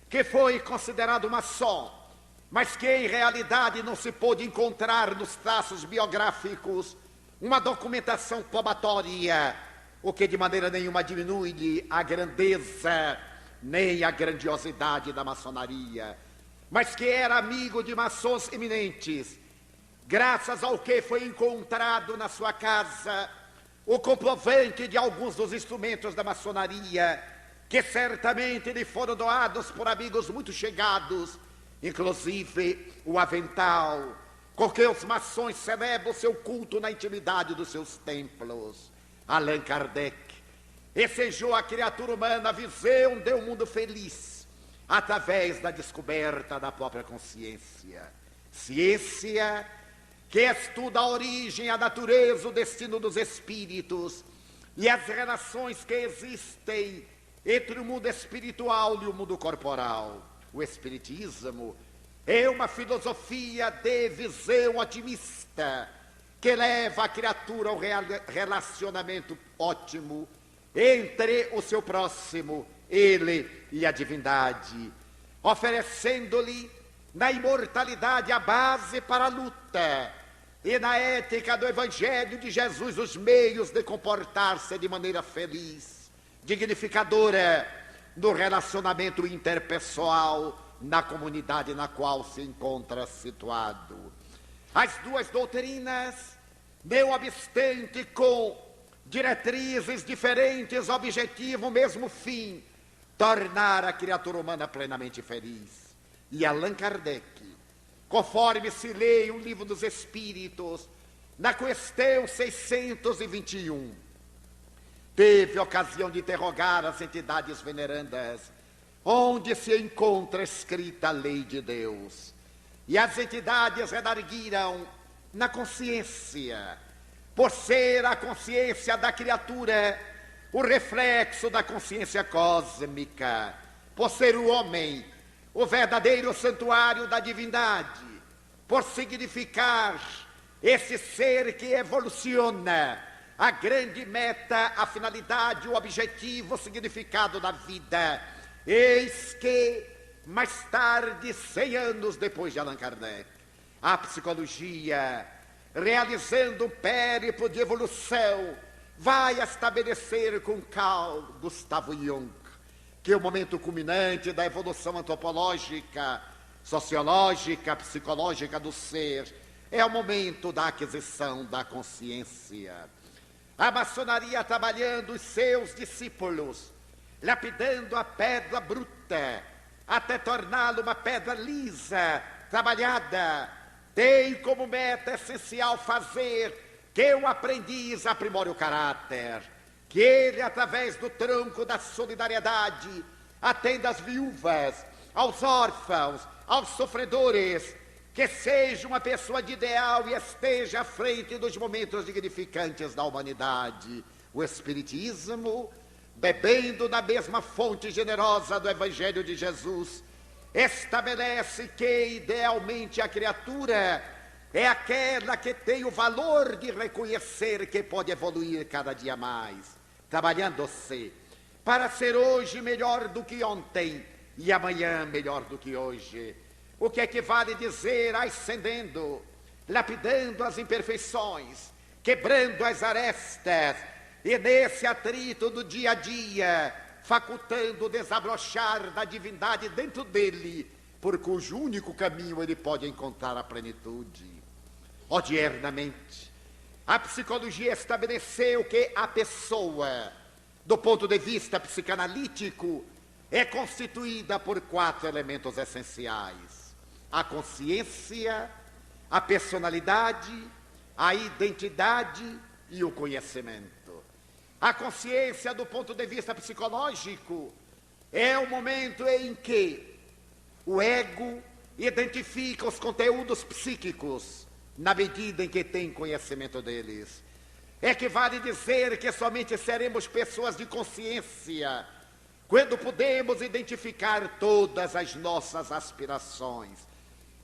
que foi considerado maçom, mas que em realidade não se pôde encontrar nos traços biográficos uma documentação probatória, o que de maneira nenhuma diminui a grandeza nem a grandiosidade da maçonaria, mas que era amigo de maçons eminentes, graças ao que foi encontrado na sua casa o comprovante de alguns dos instrumentos da maçonaria, que certamente lhe foram doados por amigos muito chegados, inclusive o avental, com que os maçons celebram o seu culto na intimidade dos seus templos. Allan Kardec ensejou a criatura humana a visão de um mundo feliz através da descoberta da própria consciência. Ciência que estuda a origem, a natureza, o destino dos espíritos e as relações que existem entre o mundo espiritual e o mundo corporal. O espiritismo é uma filosofia de visão otimista que leva a criatura ao relacionamento ótimo entre o seu próximo, ele e a divindade, oferecendo-lhe na imortalidade a base para a luta e na ética do Evangelho de Jesus os meios de comportar-se de maneira feliz, dignificadora, no relacionamento interpessoal, na comunidade na qual se encontra situado. As duas doutrinas, não obstante com diretrizes diferentes, objetivo, o mesmo fim, tornar a criatura humana plenamente feliz. E Allan Kardec, conforme se lê o Livro dos Espíritos, na questão 621, teve ocasião de interrogar as entidades venerandas, onde se encontra escrita a lei de Deus. E as entidades redarguiram na consciência, por ser a consciência da criatura o reflexo da consciência cósmica, por ser o homem o verdadeiro santuário da divindade, por significar esse ser que evoluciona, a grande meta, a finalidade, o objetivo, o significado da vida. Eis que, mais tarde, 100 anos depois de Allan Kardec, a psicologia, realizando um périplo de evolução, vai estabelecer com Carl Gustav Jung que o momento culminante da evolução antropológica, sociológica, psicológica do ser é o momento da aquisição da consciência. A maçonaria trabalhando os seus discípulos, lapidando a pedra bruta até torná-la uma pedra lisa, trabalhada, tem como meta essencial fazer que o aprendiz aprimore o caráter, que ele, através do tronco da solidariedade, atenda às viúvas, aos órfãos, aos sofredores, que seja uma pessoa de ideal e esteja à frente dos momentos dignificantes da humanidade. O Espiritismo, bebendo na mesma fonte generosa do Evangelho de Jesus, estabelece que, idealmente, a criatura é aquela que tem o valor de reconhecer que pode evoluir cada dia mais, trabalhando-se para ser hoje melhor do que ontem e amanhã melhor do que hoje. O que equivale dizer ascendendo, lapidando as imperfeições, quebrando as arestas, e nesse atrito do dia a dia, facultando o desabrochar da divindade dentro dele, por cujo único caminho ele pode encontrar a plenitude. Odiernamente, a psicologia estabeleceu que a pessoa, do ponto de vista psicanalítico, é constituída por 4 elementos essenciais: a consciência, a personalidade, a identidade e o conhecimento. A consciência, do ponto de vista psicológico, é o momento em que o ego identifica os conteúdos psíquicos na medida em que tem conhecimento deles. Equivale dizer que somente seremos pessoas de consciência quando podemos identificar todas as nossas aspirações,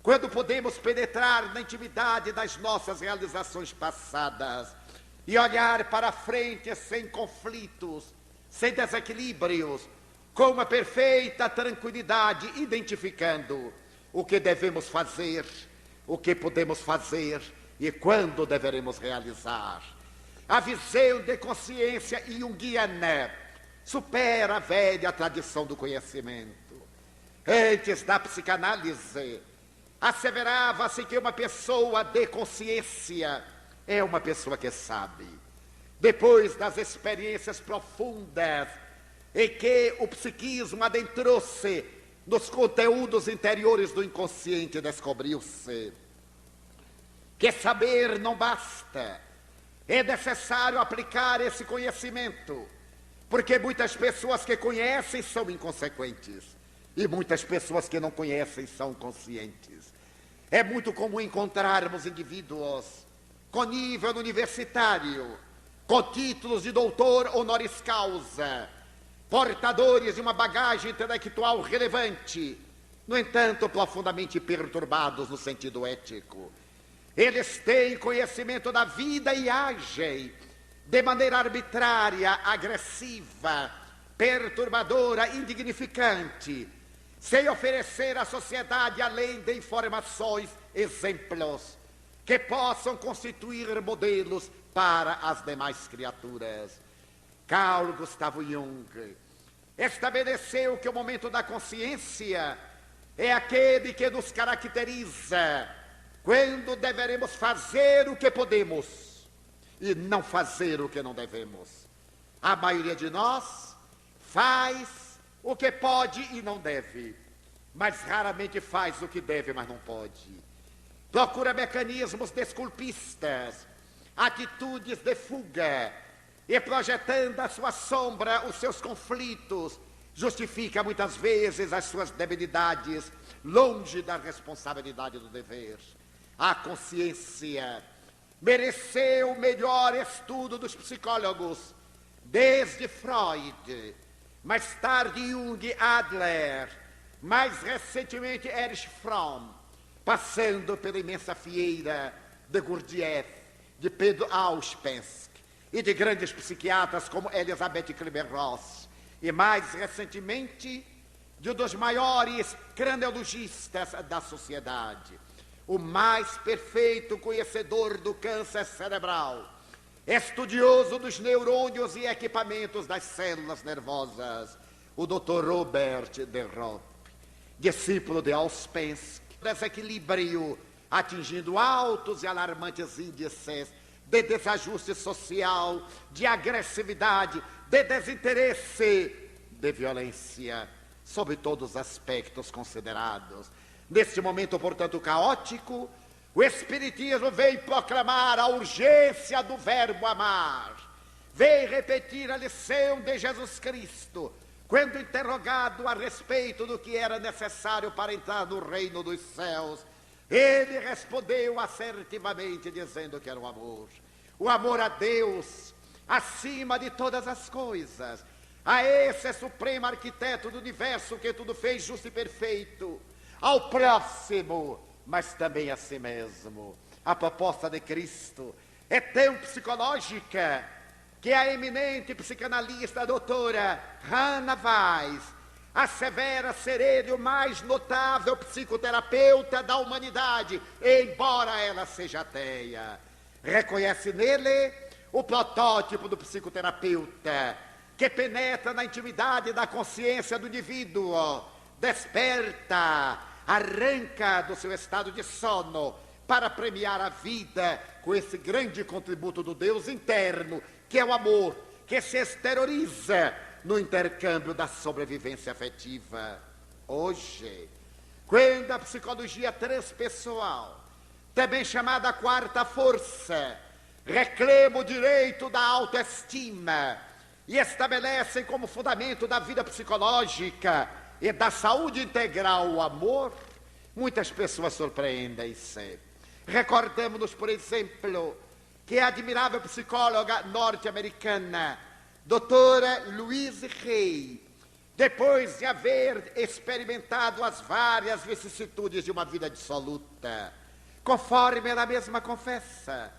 quando podemos penetrar na intimidade das nossas realizações passadas e olhar para frente sem conflitos, sem desequilíbrios, com uma perfeita tranquilidade, identificando o que devemos fazer, o que podemos fazer e quando deveremos realizar. A visão de consciência junguiana supera a velha tradição do conhecimento. Antes da psicanálise, asseverava-se que uma pessoa de consciência é uma pessoa que sabe. Depois das experiências profundas em que o psiquismo adentrou-se nos conteúdos interiores do inconsciente, descobriu-se que saber não basta. É necessário aplicar esse conhecimento, porque muitas pessoas que conhecem são inconsequentes e muitas pessoas que não conhecem são conscientes. É muito comum encontrarmos indivíduos com nível universitário, com títulos de doutor honoris causa, portadores de uma bagagem intelectual relevante, no entanto, profundamente perturbados no sentido ético. Eles têm conhecimento da vida e agem de maneira arbitrária, agressiva, perturbadora, indignificante, sem oferecer à sociedade, além de informações, exemplos. que possam constituir modelos para as demais criaturas. Carl Gustav Jung estabeleceu que o momento da consciência é aquele que nos caracteriza quando deveremos fazer o que podemos e não fazer o que não devemos. A maioria de nós faz o que pode e não deve, mas raramente faz o que deve, mas não pode. Procura mecanismos desculpistas, atitudes de fuga, e projetando a sua sombra, os seus conflitos, justifica muitas vezes as suas debilidades, longe da responsabilidade do dever. A consciência mereceu o melhor estudo dos psicólogos, desde Freud, mais tarde Jung, Adler, mais recentemente Erich Fromm, passando pela imensa fieira de Gurdjieff, de Pedro Auspensky e de grandes psiquiatras como Elizabeth Kübler-Ross, e mais recentemente de um dos maiores craniologistas da sociedade, o mais perfeito conhecedor do câncer cerebral, estudioso dos neurônios e equipamentos das células nervosas, o Dr. Robert de Ropp, discípulo de Auspensky. Desequilíbrio atingindo altos e alarmantes índices de desajuste social, de agressividade, de desinteresse, de violência, sob todos os aspectos considerados. Neste momento, portanto, caótico, o Espiritismo veio proclamar a urgência do verbo amar, veio repetir a lição de Jesus Cristo, quando interrogado a respeito do que era necessário para entrar no reino dos céus, ele respondeu assertivamente, dizendo que era o amor a Deus, acima de todas as coisas, a esse supremo arquiteto do universo que tudo fez justo e perfeito, ao próximo, mas também a si mesmo. A proposta de Cristo é tão psicológica que a eminente psicanalista a doutora Hannah Weiss assevera ser ele o mais notável psicoterapeuta da humanidade, embora ela seja ateia. Reconhece nele o protótipo do psicoterapeuta que penetra na intimidade da consciência do indivíduo, desperta, arranca do seu estado de sono para premiar a vida com esse grande contributo do Deus interno, que é o amor, que se exterioriza no intercâmbio da sobrevivência afetiva. Hoje, quando a psicologia transpessoal, também chamada quarta força, reclama o direito da autoestima e estabelece como fundamento da vida psicológica e da saúde integral o amor, muitas pessoas surpreendem-se. Recordemos-nos, por exemplo, que a admirável psicóloga norte-americana, doutora Louise Hay, depois de haver experimentado as várias vicissitudes de uma vida dissoluta, conforme ela mesma confessa,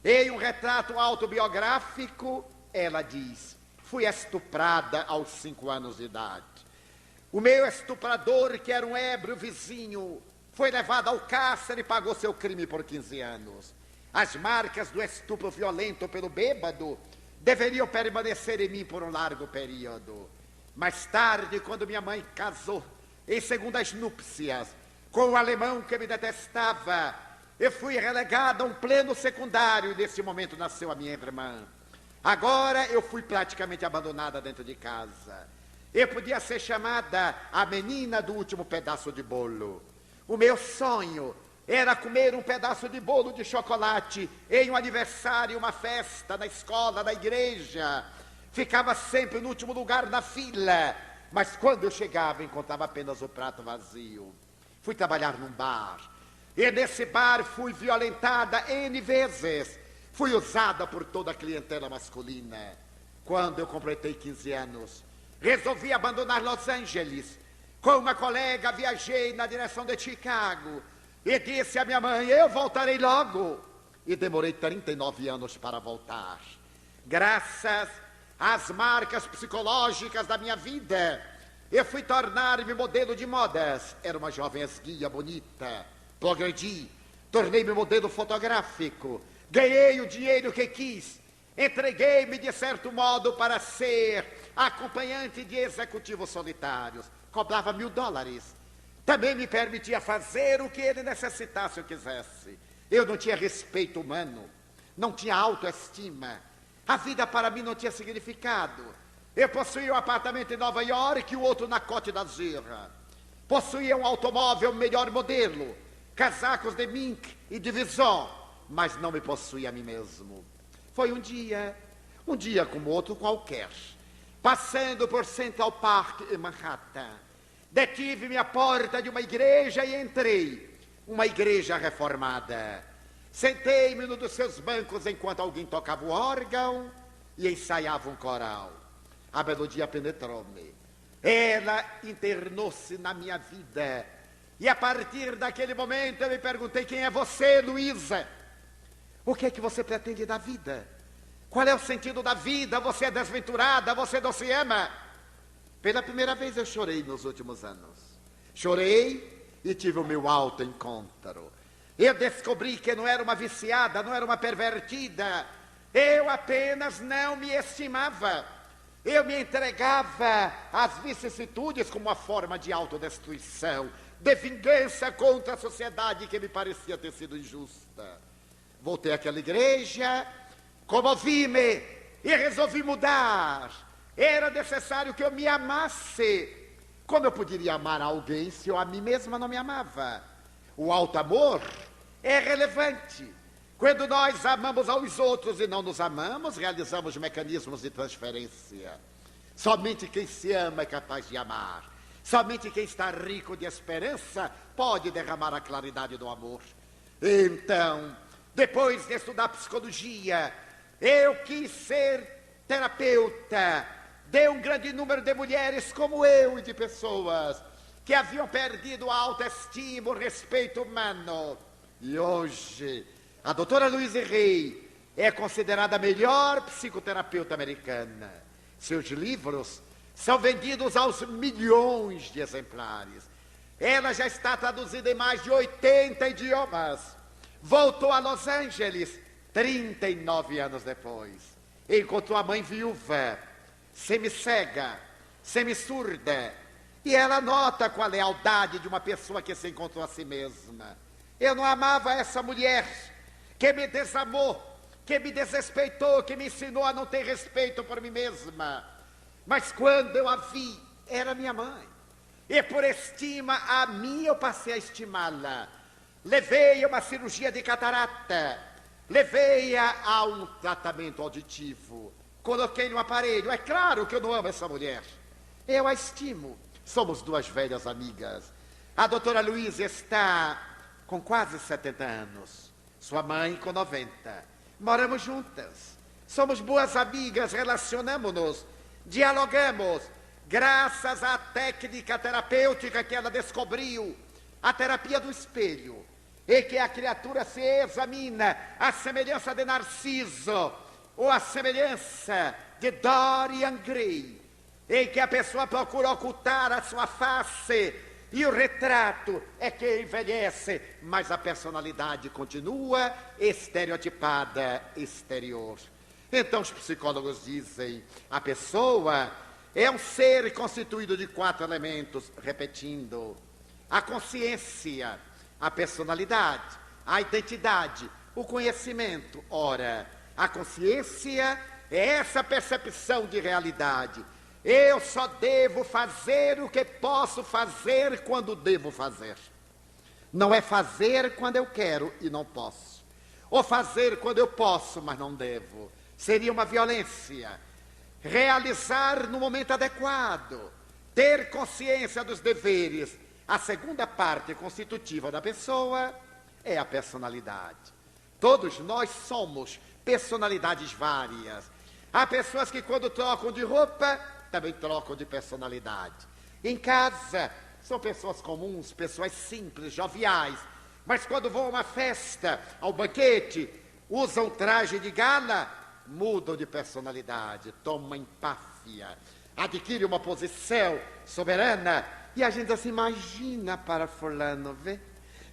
em um retrato autobiográfico, ela diz: fui estuprada aos 5 anos de idade. O meu estuprador, que era um ébrio vizinho, foi levado ao cárcere e pagou seu crime por 15 anos. As marcas do estupro violento pelo bêbado deveriam permanecer em mim por um largo período. Mais tarde, quando minha mãe casou, em segundas núpcias, com um alemão que me detestava, eu fui relegada a um pleno secundário e nesse momento nasceu a minha irmã. Agora eu fui praticamente abandonada dentro de casa. Eu podia ser chamada a menina do último pedaço de bolo. O meu sonho era comer um pedaço de bolo de chocolate em um aniversário, uma festa, na escola, na igreja. Ficava sempre no último lugar na fila, mas quando eu chegava, encontrava apenas o prato vazio. Fui trabalhar num bar, e nesse bar fui violentada N vezes. Fui usada por toda a clientela masculina. Quando eu completei 15 anos, resolvi abandonar Los Angeles. Com uma colega, viajei na direção de Chicago e disse à minha mãe: eu voltarei logo. E demorei 39 anos para voltar. Graças às marcas psicológicas da minha vida, eu fui tornar-me modelo de modas. Era uma jovem esguia bonita. Progredi, tornei-me modelo fotográfico, ganhei o dinheiro que quis, entreguei-me de certo modo para ser acompanhante de executivos solitários, cobrava $1000. Também me permitia fazer o que ele necessitasse ou quisesse. Eu não tinha respeito humano, não tinha autoestima. A vida para mim não tinha significado. Eu possuía um apartamento em Nova York e o outro na Côte d'Azur. Possuía um automóvel melhor modelo, casacos de mink e de Vison, mas não me possuía a mim mesmo. Foi um dia como outro qualquer, passando por Central Park em Manhattan. Detive-me à porta de uma igreja e entrei. Uma igreja reformada. Sentei-me num dos seus bancos enquanto alguém tocava o órgão e ensaiava um coral. A melodia penetrou-me. Ela internou-se na minha vida. E a partir daquele momento eu me perguntei: quem é você, Luísa? O que é que você pretende da vida? Qual é o sentido da vida? Você é desventurada, você não se ama. Pela primeira vez eu chorei nos últimos anos. Chorei e tive o meu autoencontro. Eu descobri que não era uma viciada, não era uma pervertida. Eu apenas não me estimava. Eu me entregava às vicissitudes como uma forma de autodestruição, de vingança contra a sociedade que me parecia ter sido injusta. Voltei àquela igreja, comovi-me e resolvi mudar. Era necessário que eu me amasse. Como eu poderia amar alguém se eu a mim mesma não me amava? O alto amor é relevante. Quando nós amamos aos outros e não nos amamos, realizamos mecanismos de transferência. Somente quem se ama é capaz de amar. Somente quem está rico de esperança pode derramar a claridade do amor. Então, depois de estudar psicologia, eu quis ser terapeuta de um grande número de mulheres como eu e de pessoas que haviam perdido a autoestima, o respeito humano. E hoje, a doutora Louise Hay é considerada a melhor psicoterapeuta americana. Seus livros são vendidos aos milhões de exemplares. Ela já está traduzida em mais de 80 idiomas. Voltou a Los Angeles 39 anos depois. Encontrou a mãe viúva, semi-cega, semi-surda. E ela nota com a lealdade de uma pessoa que se encontrou a si mesma. Eu não amava essa mulher que me desamou, que me desrespeitou, que me ensinou a não ter respeito por mim mesma. Mas quando eu a vi, era minha mãe. E por estima a mim, eu passei a estimá-la. Levei a uma cirurgia de catarata. Levei-a a um tratamento auditivo. Coloquei no aparelho. É claro que eu não amo essa mulher. Eu a estimo. Somos duas velhas amigas. A doutora Luísa está com quase 70 anos. Sua mãe com 90. Moramos juntas. Somos boas amigas, relacionamos-nos, dialogamos. Graças à técnica terapêutica que ela descobriu, a terapia do espelho, em que a criatura se examina à semelhança de Narciso, ou à semelhança de Dorian Gray, em que a pessoa procura ocultar a sua face, e o retrato é que envelhece, mas a personalidade continua estereotipada, exterior. Então os psicólogos dizem, a pessoa é um ser constituído de 4 elementos, repetindo: a consciência, a personalidade, a identidade, o conhecimento. Ora, a consciência é essa percepção de realidade. Eu só devo fazer o que posso fazer quando devo fazer. Não é fazer quando eu quero e não posso. Ou fazer quando eu posso, mas não devo. Seria uma violência. Realizar no momento adequado. Ter consciência dos deveres. A segunda parte constitutiva da pessoa é a personalidade. Todos nós somos personalidades várias. Há pessoas que quando trocam de roupa, também trocam de personalidade. Em casa, são pessoas comuns, pessoas simples, joviais. Mas quando vão a uma festa, ao banquete, usam traje de gala, mudam de personalidade, tomam empáfia, adquirem uma posição soberana. E a gente se imagina para fulano, vê?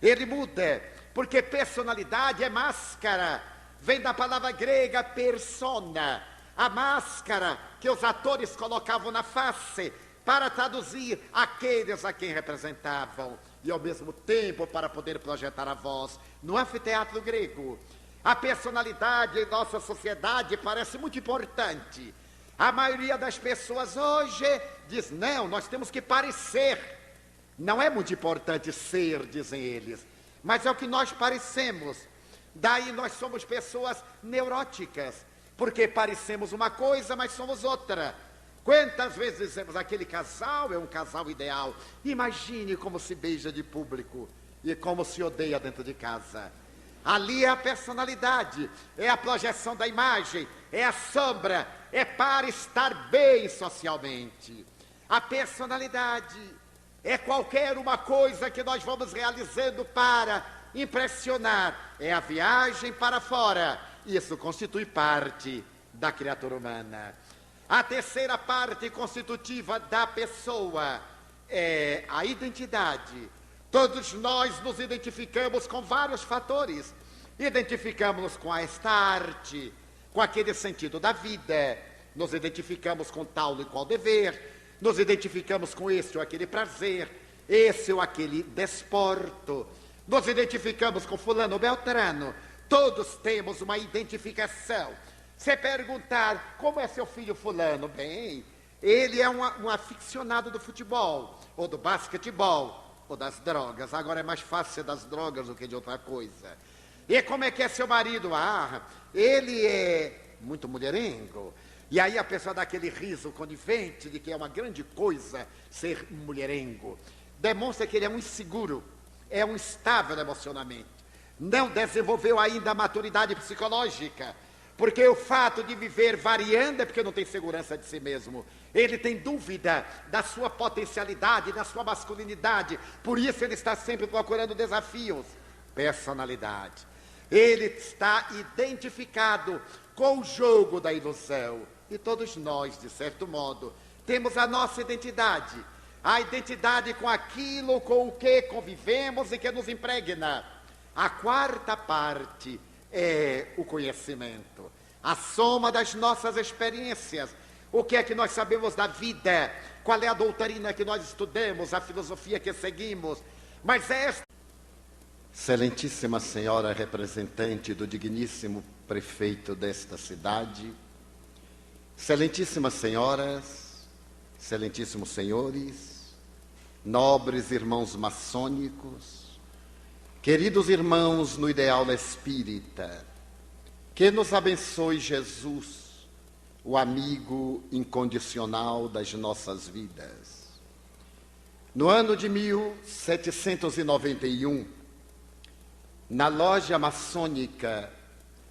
Ele muda. porque personalidade é máscara, vem da palavra grega persona, a máscara que os atores colocavam na face para traduzir aqueles a quem representavam e ao mesmo tempo para poder projetar a voz. No anfiteatro grego, a personalidade em nossa sociedade parece muito importante. A maioria das pessoas hoje diz, não, nós temos que parecer. Não é muito importante ser, dizem eles, mas é o que nós parecemos. Daí nós somos pessoas neuróticas, porque parecemos uma coisa, mas somos outra. Quantas vezes dizemos, aquele casal é um casal ideal. Imagine como se beija de público e como se odeia dentro de casa. Ali é a personalidade, é a projeção da imagem, é a sombra, é para estar bem socialmente. A personalidade é qualquer uma coisa que nós vamos realizando para impressionar. É a viagem para fora. Isso constitui parte da criatura humana. A terceira parte constitutiva da pessoa é a identidade. Todos nós nos identificamos com vários fatores. Identificamos-nos com esta arte, com aquele sentido da vida. Nos identificamos com tal e qual dever. Nos identificamos com esse ou aquele prazer, esse ou aquele desporto. Nos identificamos com fulano ou beltrano. Todos temos uma identificação. Se perguntar, como é seu filho fulano? Bem, ele é um aficionado do futebol, ou do basquetebol, ou das drogas. Agora é mais fácil ser das drogas do que de outra coisa. E como é que é seu marido? Ah, ele é muito mulherengo. E aí a pessoa dá aquele riso conivente de que é uma grande coisa ser mulherengo. Demonstra que ele é um inseguro, é um instável emocionalmente. Não desenvolveu ainda a maturidade psicológica. Porque o fato de viver variando é porque não tem segurança de si mesmo. Ele tem dúvida da sua potencialidade, da sua masculinidade. Por isso ele está sempre procurando desafios. Personalidade. Ele está identificado com o jogo da ilusão. E todos nós, de certo modo, temos a nossa identidade. A identidade com aquilo com o que convivemos e que nos impregna. A quarta parte é o conhecimento, a soma das nossas experiências. O que é que nós sabemos da vida? Qual é a doutrina que nós estudamos, a filosofia que seguimos? Mas esta... Excelentíssima senhora representante do digníssimo prefeito desta cidade, excelentíssimas senhoras, excelentíssimos senhores, nobres irmãos maçônicos, queridos irmãos no ideal espírita, que nos abençoe Jesus, o amigo incondicional das nossas vidas. No ano de 1791, na loja maçônica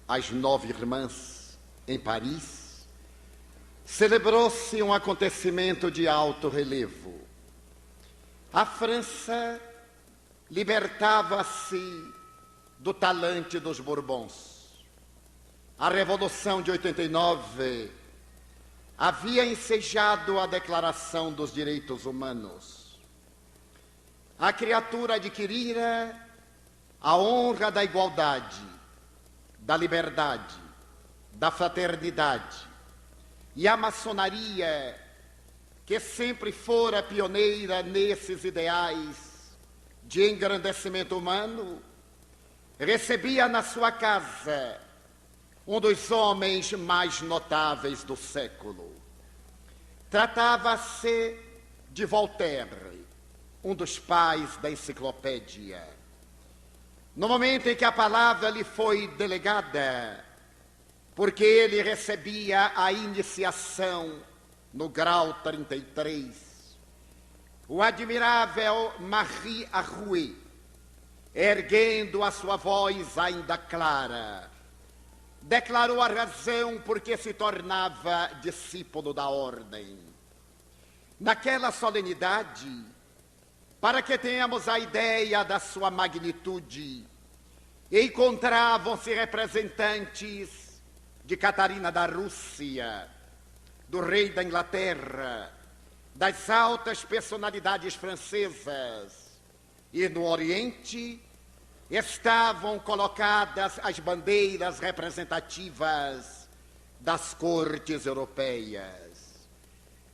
As Nove Irmãs, em Paris, celebrou-se um acontecimento de alto relevo. A França libertava-se do talante dos Bourbons. A Revolução de 89 havia ensejado a Declaração dos Direitos Humanos. A criatura adquirira a honra da igualdade, da liberdade, da fraternidade. E a maçonaria, que sempre fora pioneira nesses ideais de engrandecimento humano, recebia na sua casa um dos homens mais notáveis do século. Tratava-se de Voltaire, um dos pais da enciclopédia. No momento em que a palavra lhe foi delegada, porque ele recebia a iniciação no grau 33, o admirável Marie Arouet, erguendo a sua voz ainda clara, declarou a razão por que se tornava discípulo da ordem. Naquela solenidade, para que tenhamos a ideia da sua magnitude, encontravam-se representantes de Catarina da Rússia, do rei da Inglaterra, das altas personalidades francesas, e no Oriente, estavam colocadas as bandeiras representativas das cortes europeias.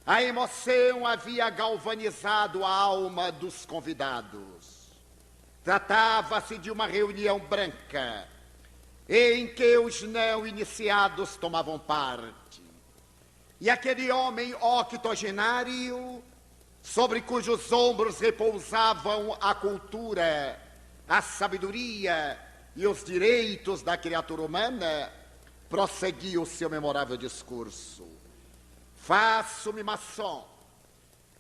A emoção havia galvanizado a alma dos convidados. Tratava-se de uma reunião branca, em que os não iniciados tomavam parte. E aquele homem octogenário, sobre cujos ombros repousavam a cultura, a sabedoria e os direitos da criatura humana, prosseguiu o seu memorável discurso. Faço-me maçom,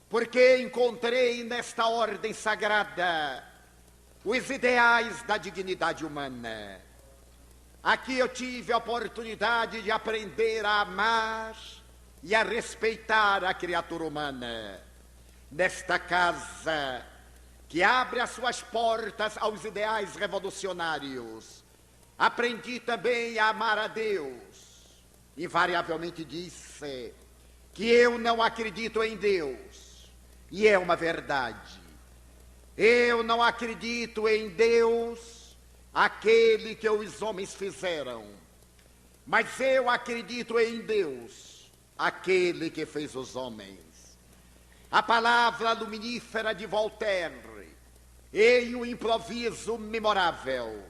porque encontrei nesta ordem sagrada os ideais da dignidade humana. Aqui eu tive a oportunidade de aprender a amar e a respeitar a criatura humana. Nesta casa, que abre as suas portas aos ideais revolucionários, aprendi também a amar a Deus. Invariavelmente disse que eu não acredito em Deus, e é uma verdade. Eu não acredito em Deus, aquele que os homens fizeram, mas eu acredito em Deus, aquele que fez os homens. A palavra luminífera de Voltaire, em um improviso memorável,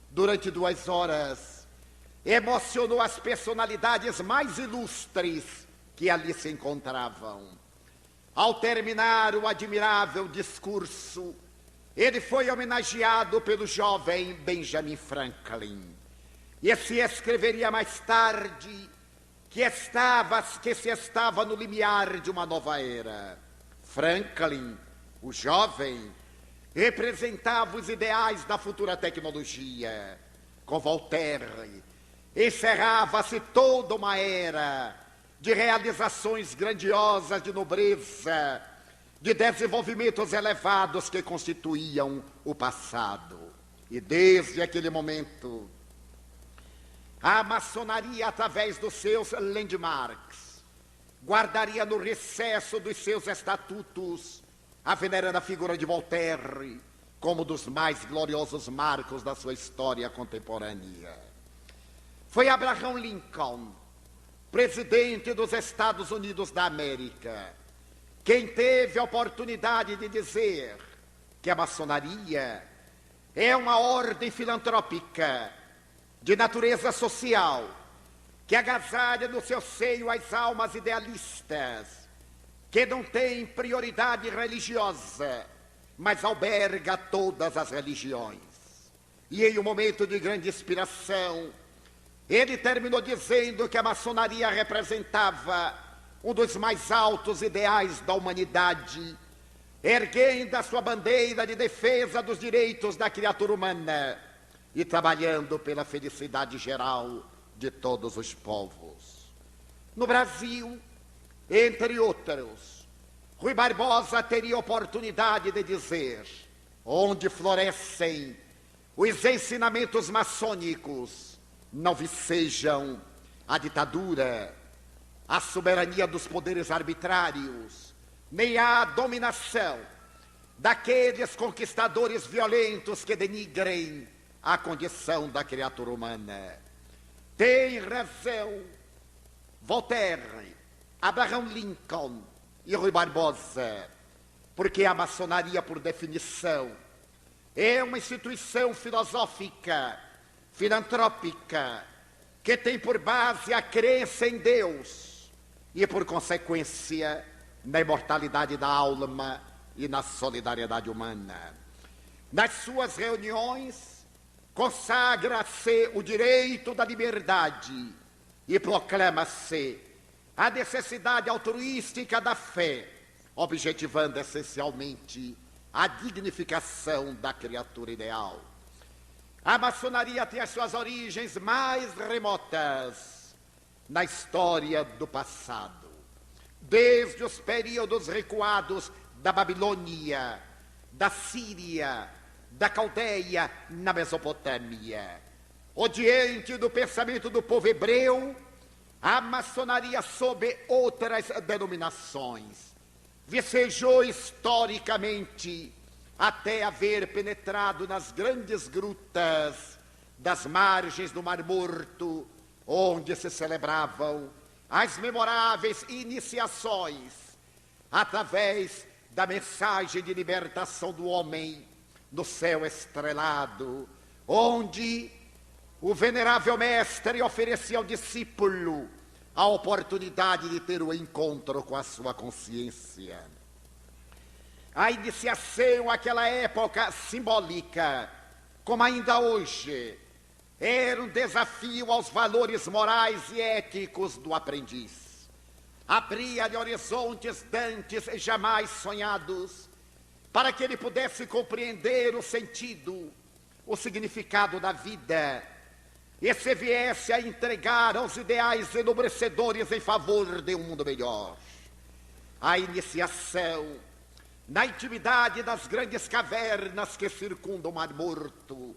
durante 2 horas, emocionou as personalidades mais ilustres que ali se encontravam. Ao terminar o admirável discurso, ele foi homenageado pelo jovem Benjamin Franklin. E se escreveria mais tarde que se estava no limiar de uma nova era. Franklin, o jovem, representava os ideais da futura tecnologia. Com Voltaire, encerrava-se toda uma era de realizações grandiosas de nobreza, de desenvolvimentos elevados que constituíam o passado. E desde aquele momento, a maçonaria, através dos seus landmarks, guardaria no recesso dos seus estatutos a veneranda figura de Voltaire como dos mais gloriosos marcos da sua história contemporânea. Foi Abraham Lincoln, presidente dos Estados Unidos da América, quem teve a oportunidade de dizer que a maçonaria é uma ordem filantrópica de natureza social, que agasalha no seu seio as almas idealistas, que não tem prioridade religiosa, mas alberga todas as religiões. E em um momento de grande inspiração, ele terminou dizendo que a maçonaria representava um dos mais altos ideais da humanidade, erguendo a sua bandeira de defesa dos direitos da criatura humana e trabalhando pela felicidade geral de todos os povos. No Brasil, entre outros, Rui Barbosa teria oportunidade de dizer: onde florescem os ensinamentos maçônicos, não vicejam a ditadura, a soberania dos poderes arbitrários, nem a dominação daqueles conquistadores violentos que denigrem a condição da criatura humana. Tem razão Voltaire, Abraham Lincoln e Rui Barbosa, porque a maçonaria, por definição, é uma instituição filosófica, filantrópica, que tem por base a crença em Deus e, por consequência, na imortalidade da alma e na solidariedade humana. Nas suas reuniões, consagra-se o direito da liberdade e proclama-se a necessidade altruística da fé, objetivando essencialmente a dignificação da criatura ideal. A maçonaria tem as suas origens mais remotas na história do passado, desde os períodos recuados da Babilônia, da Síria, da Caldeia, na Mesopotâmia. Odiante do pensamento do povo hebreu, a maçonaria, sob outras denominações, vicejou historicamente até haver penetrado nas grandes grutas das margens do Mar Morto, onde se celebravam as memoráveis iniciações através da mensagem de libertação do homem no céu estrelado, onde o venerável mestre oferecia ao discípulo a oportunidade de ter o encontro com a sua consciência. A iniciação, aquela época simbólica, como ainda hoje, era um desafio aos valores morais e éticos do aprendiz. Abria-lhe horizontes dantes e jamais sonhados, para que ele pudesse compreender o sentido, o significado da vida, e se viesse a entregar aos ideais enobrecedores em favor de um mundo melhor. A iniciação, na intimidade das grandes cavernas que circundam o Mar Morto,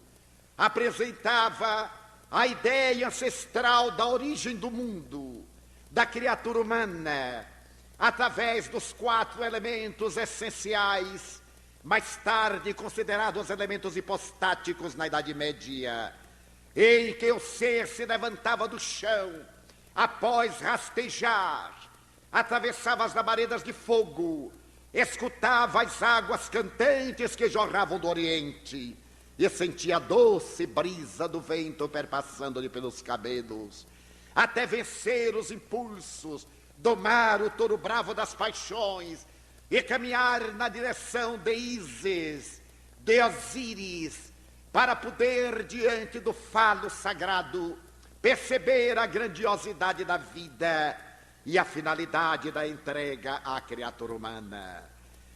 apresentava a ideia ancestral da origem do mundo, da criatura humana, através dos 4 elementos essenciais, mais tarde considerados elementos hipostáticos na Idade Média, em que o ser se levantava do chão, após rastejar, atravessava as labaredas de fogo, escutava as águas cantantes que jorravam do Oriente, e sentia a doce brisa do vento perpassando-lhe pelos cabelos, até vencer os impulsos, domar o touro bravo das paixões e caminhar na direção de Ísis, de Osíris, para poder, diante do falo sagrado, perceber a grandiosidade da vida e a finalidade da entrega à criatura humana.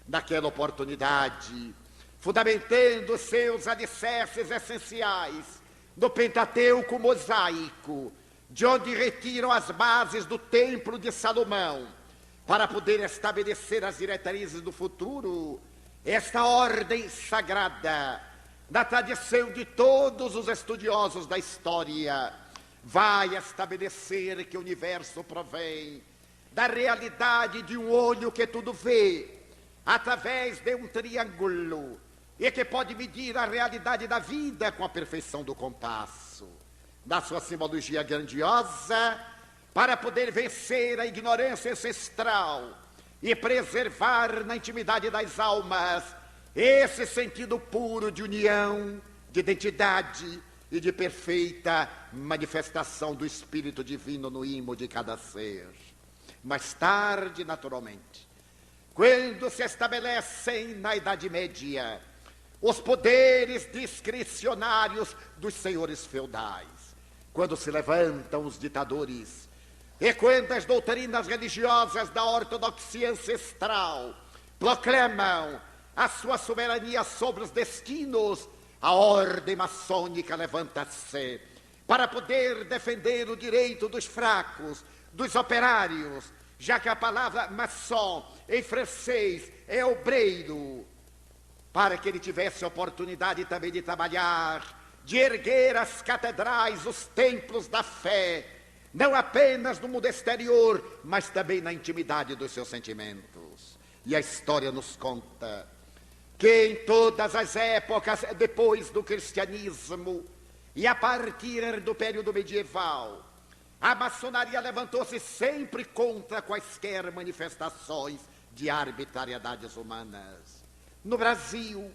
Naquela oportunidade, fundamentando seus alicerces essenciais no Pentateuco mosaico, de onde retiram as bases do Templo de Salomão, para poder estabelecer as diretrizes do futuro, esta ordem sagrada, na tradição de todos os estudiosos da história, vai estabelecer que o universo provém da realidade de um olho que tudo vê, através de um triângulo, e que pode medir a realidade da vida com a perfeição do compasso, na sua simbologia grandiosa, para poder vencer a ignorância ancestral e preservar na intimidade das almas esse sentido puro de união, de identidade e de perfeita manifestação do Espírito Divino no ímã de cada ser. Mais tarde, naturalmente, quando se estabelecem na Idade Média os poderes discricionários dos senhores feudais, quando se levantam os ditadores, e quando as doutrinas religiosas da ortodoxia ancestral proclamam a sua soberania sobre os destinos, a ordem maçônica levanta-se para poder defender o direito dos fracos, dos operários, já que a palavra maçom em francês é obreiro, para que ele tivesse oportunidade também de trabalhar, de erguer as catedrais, os templos da fé, não apenas no mundo exterior, mas também na intimidade dos seus sentimentos. E a história nos conta que em todas as épocas depois do cristianismo e a partir do período medieval, a maçonaria levantou-se sempre contra quaisquer manifestações de arbitrariedades humanas. No Brasil,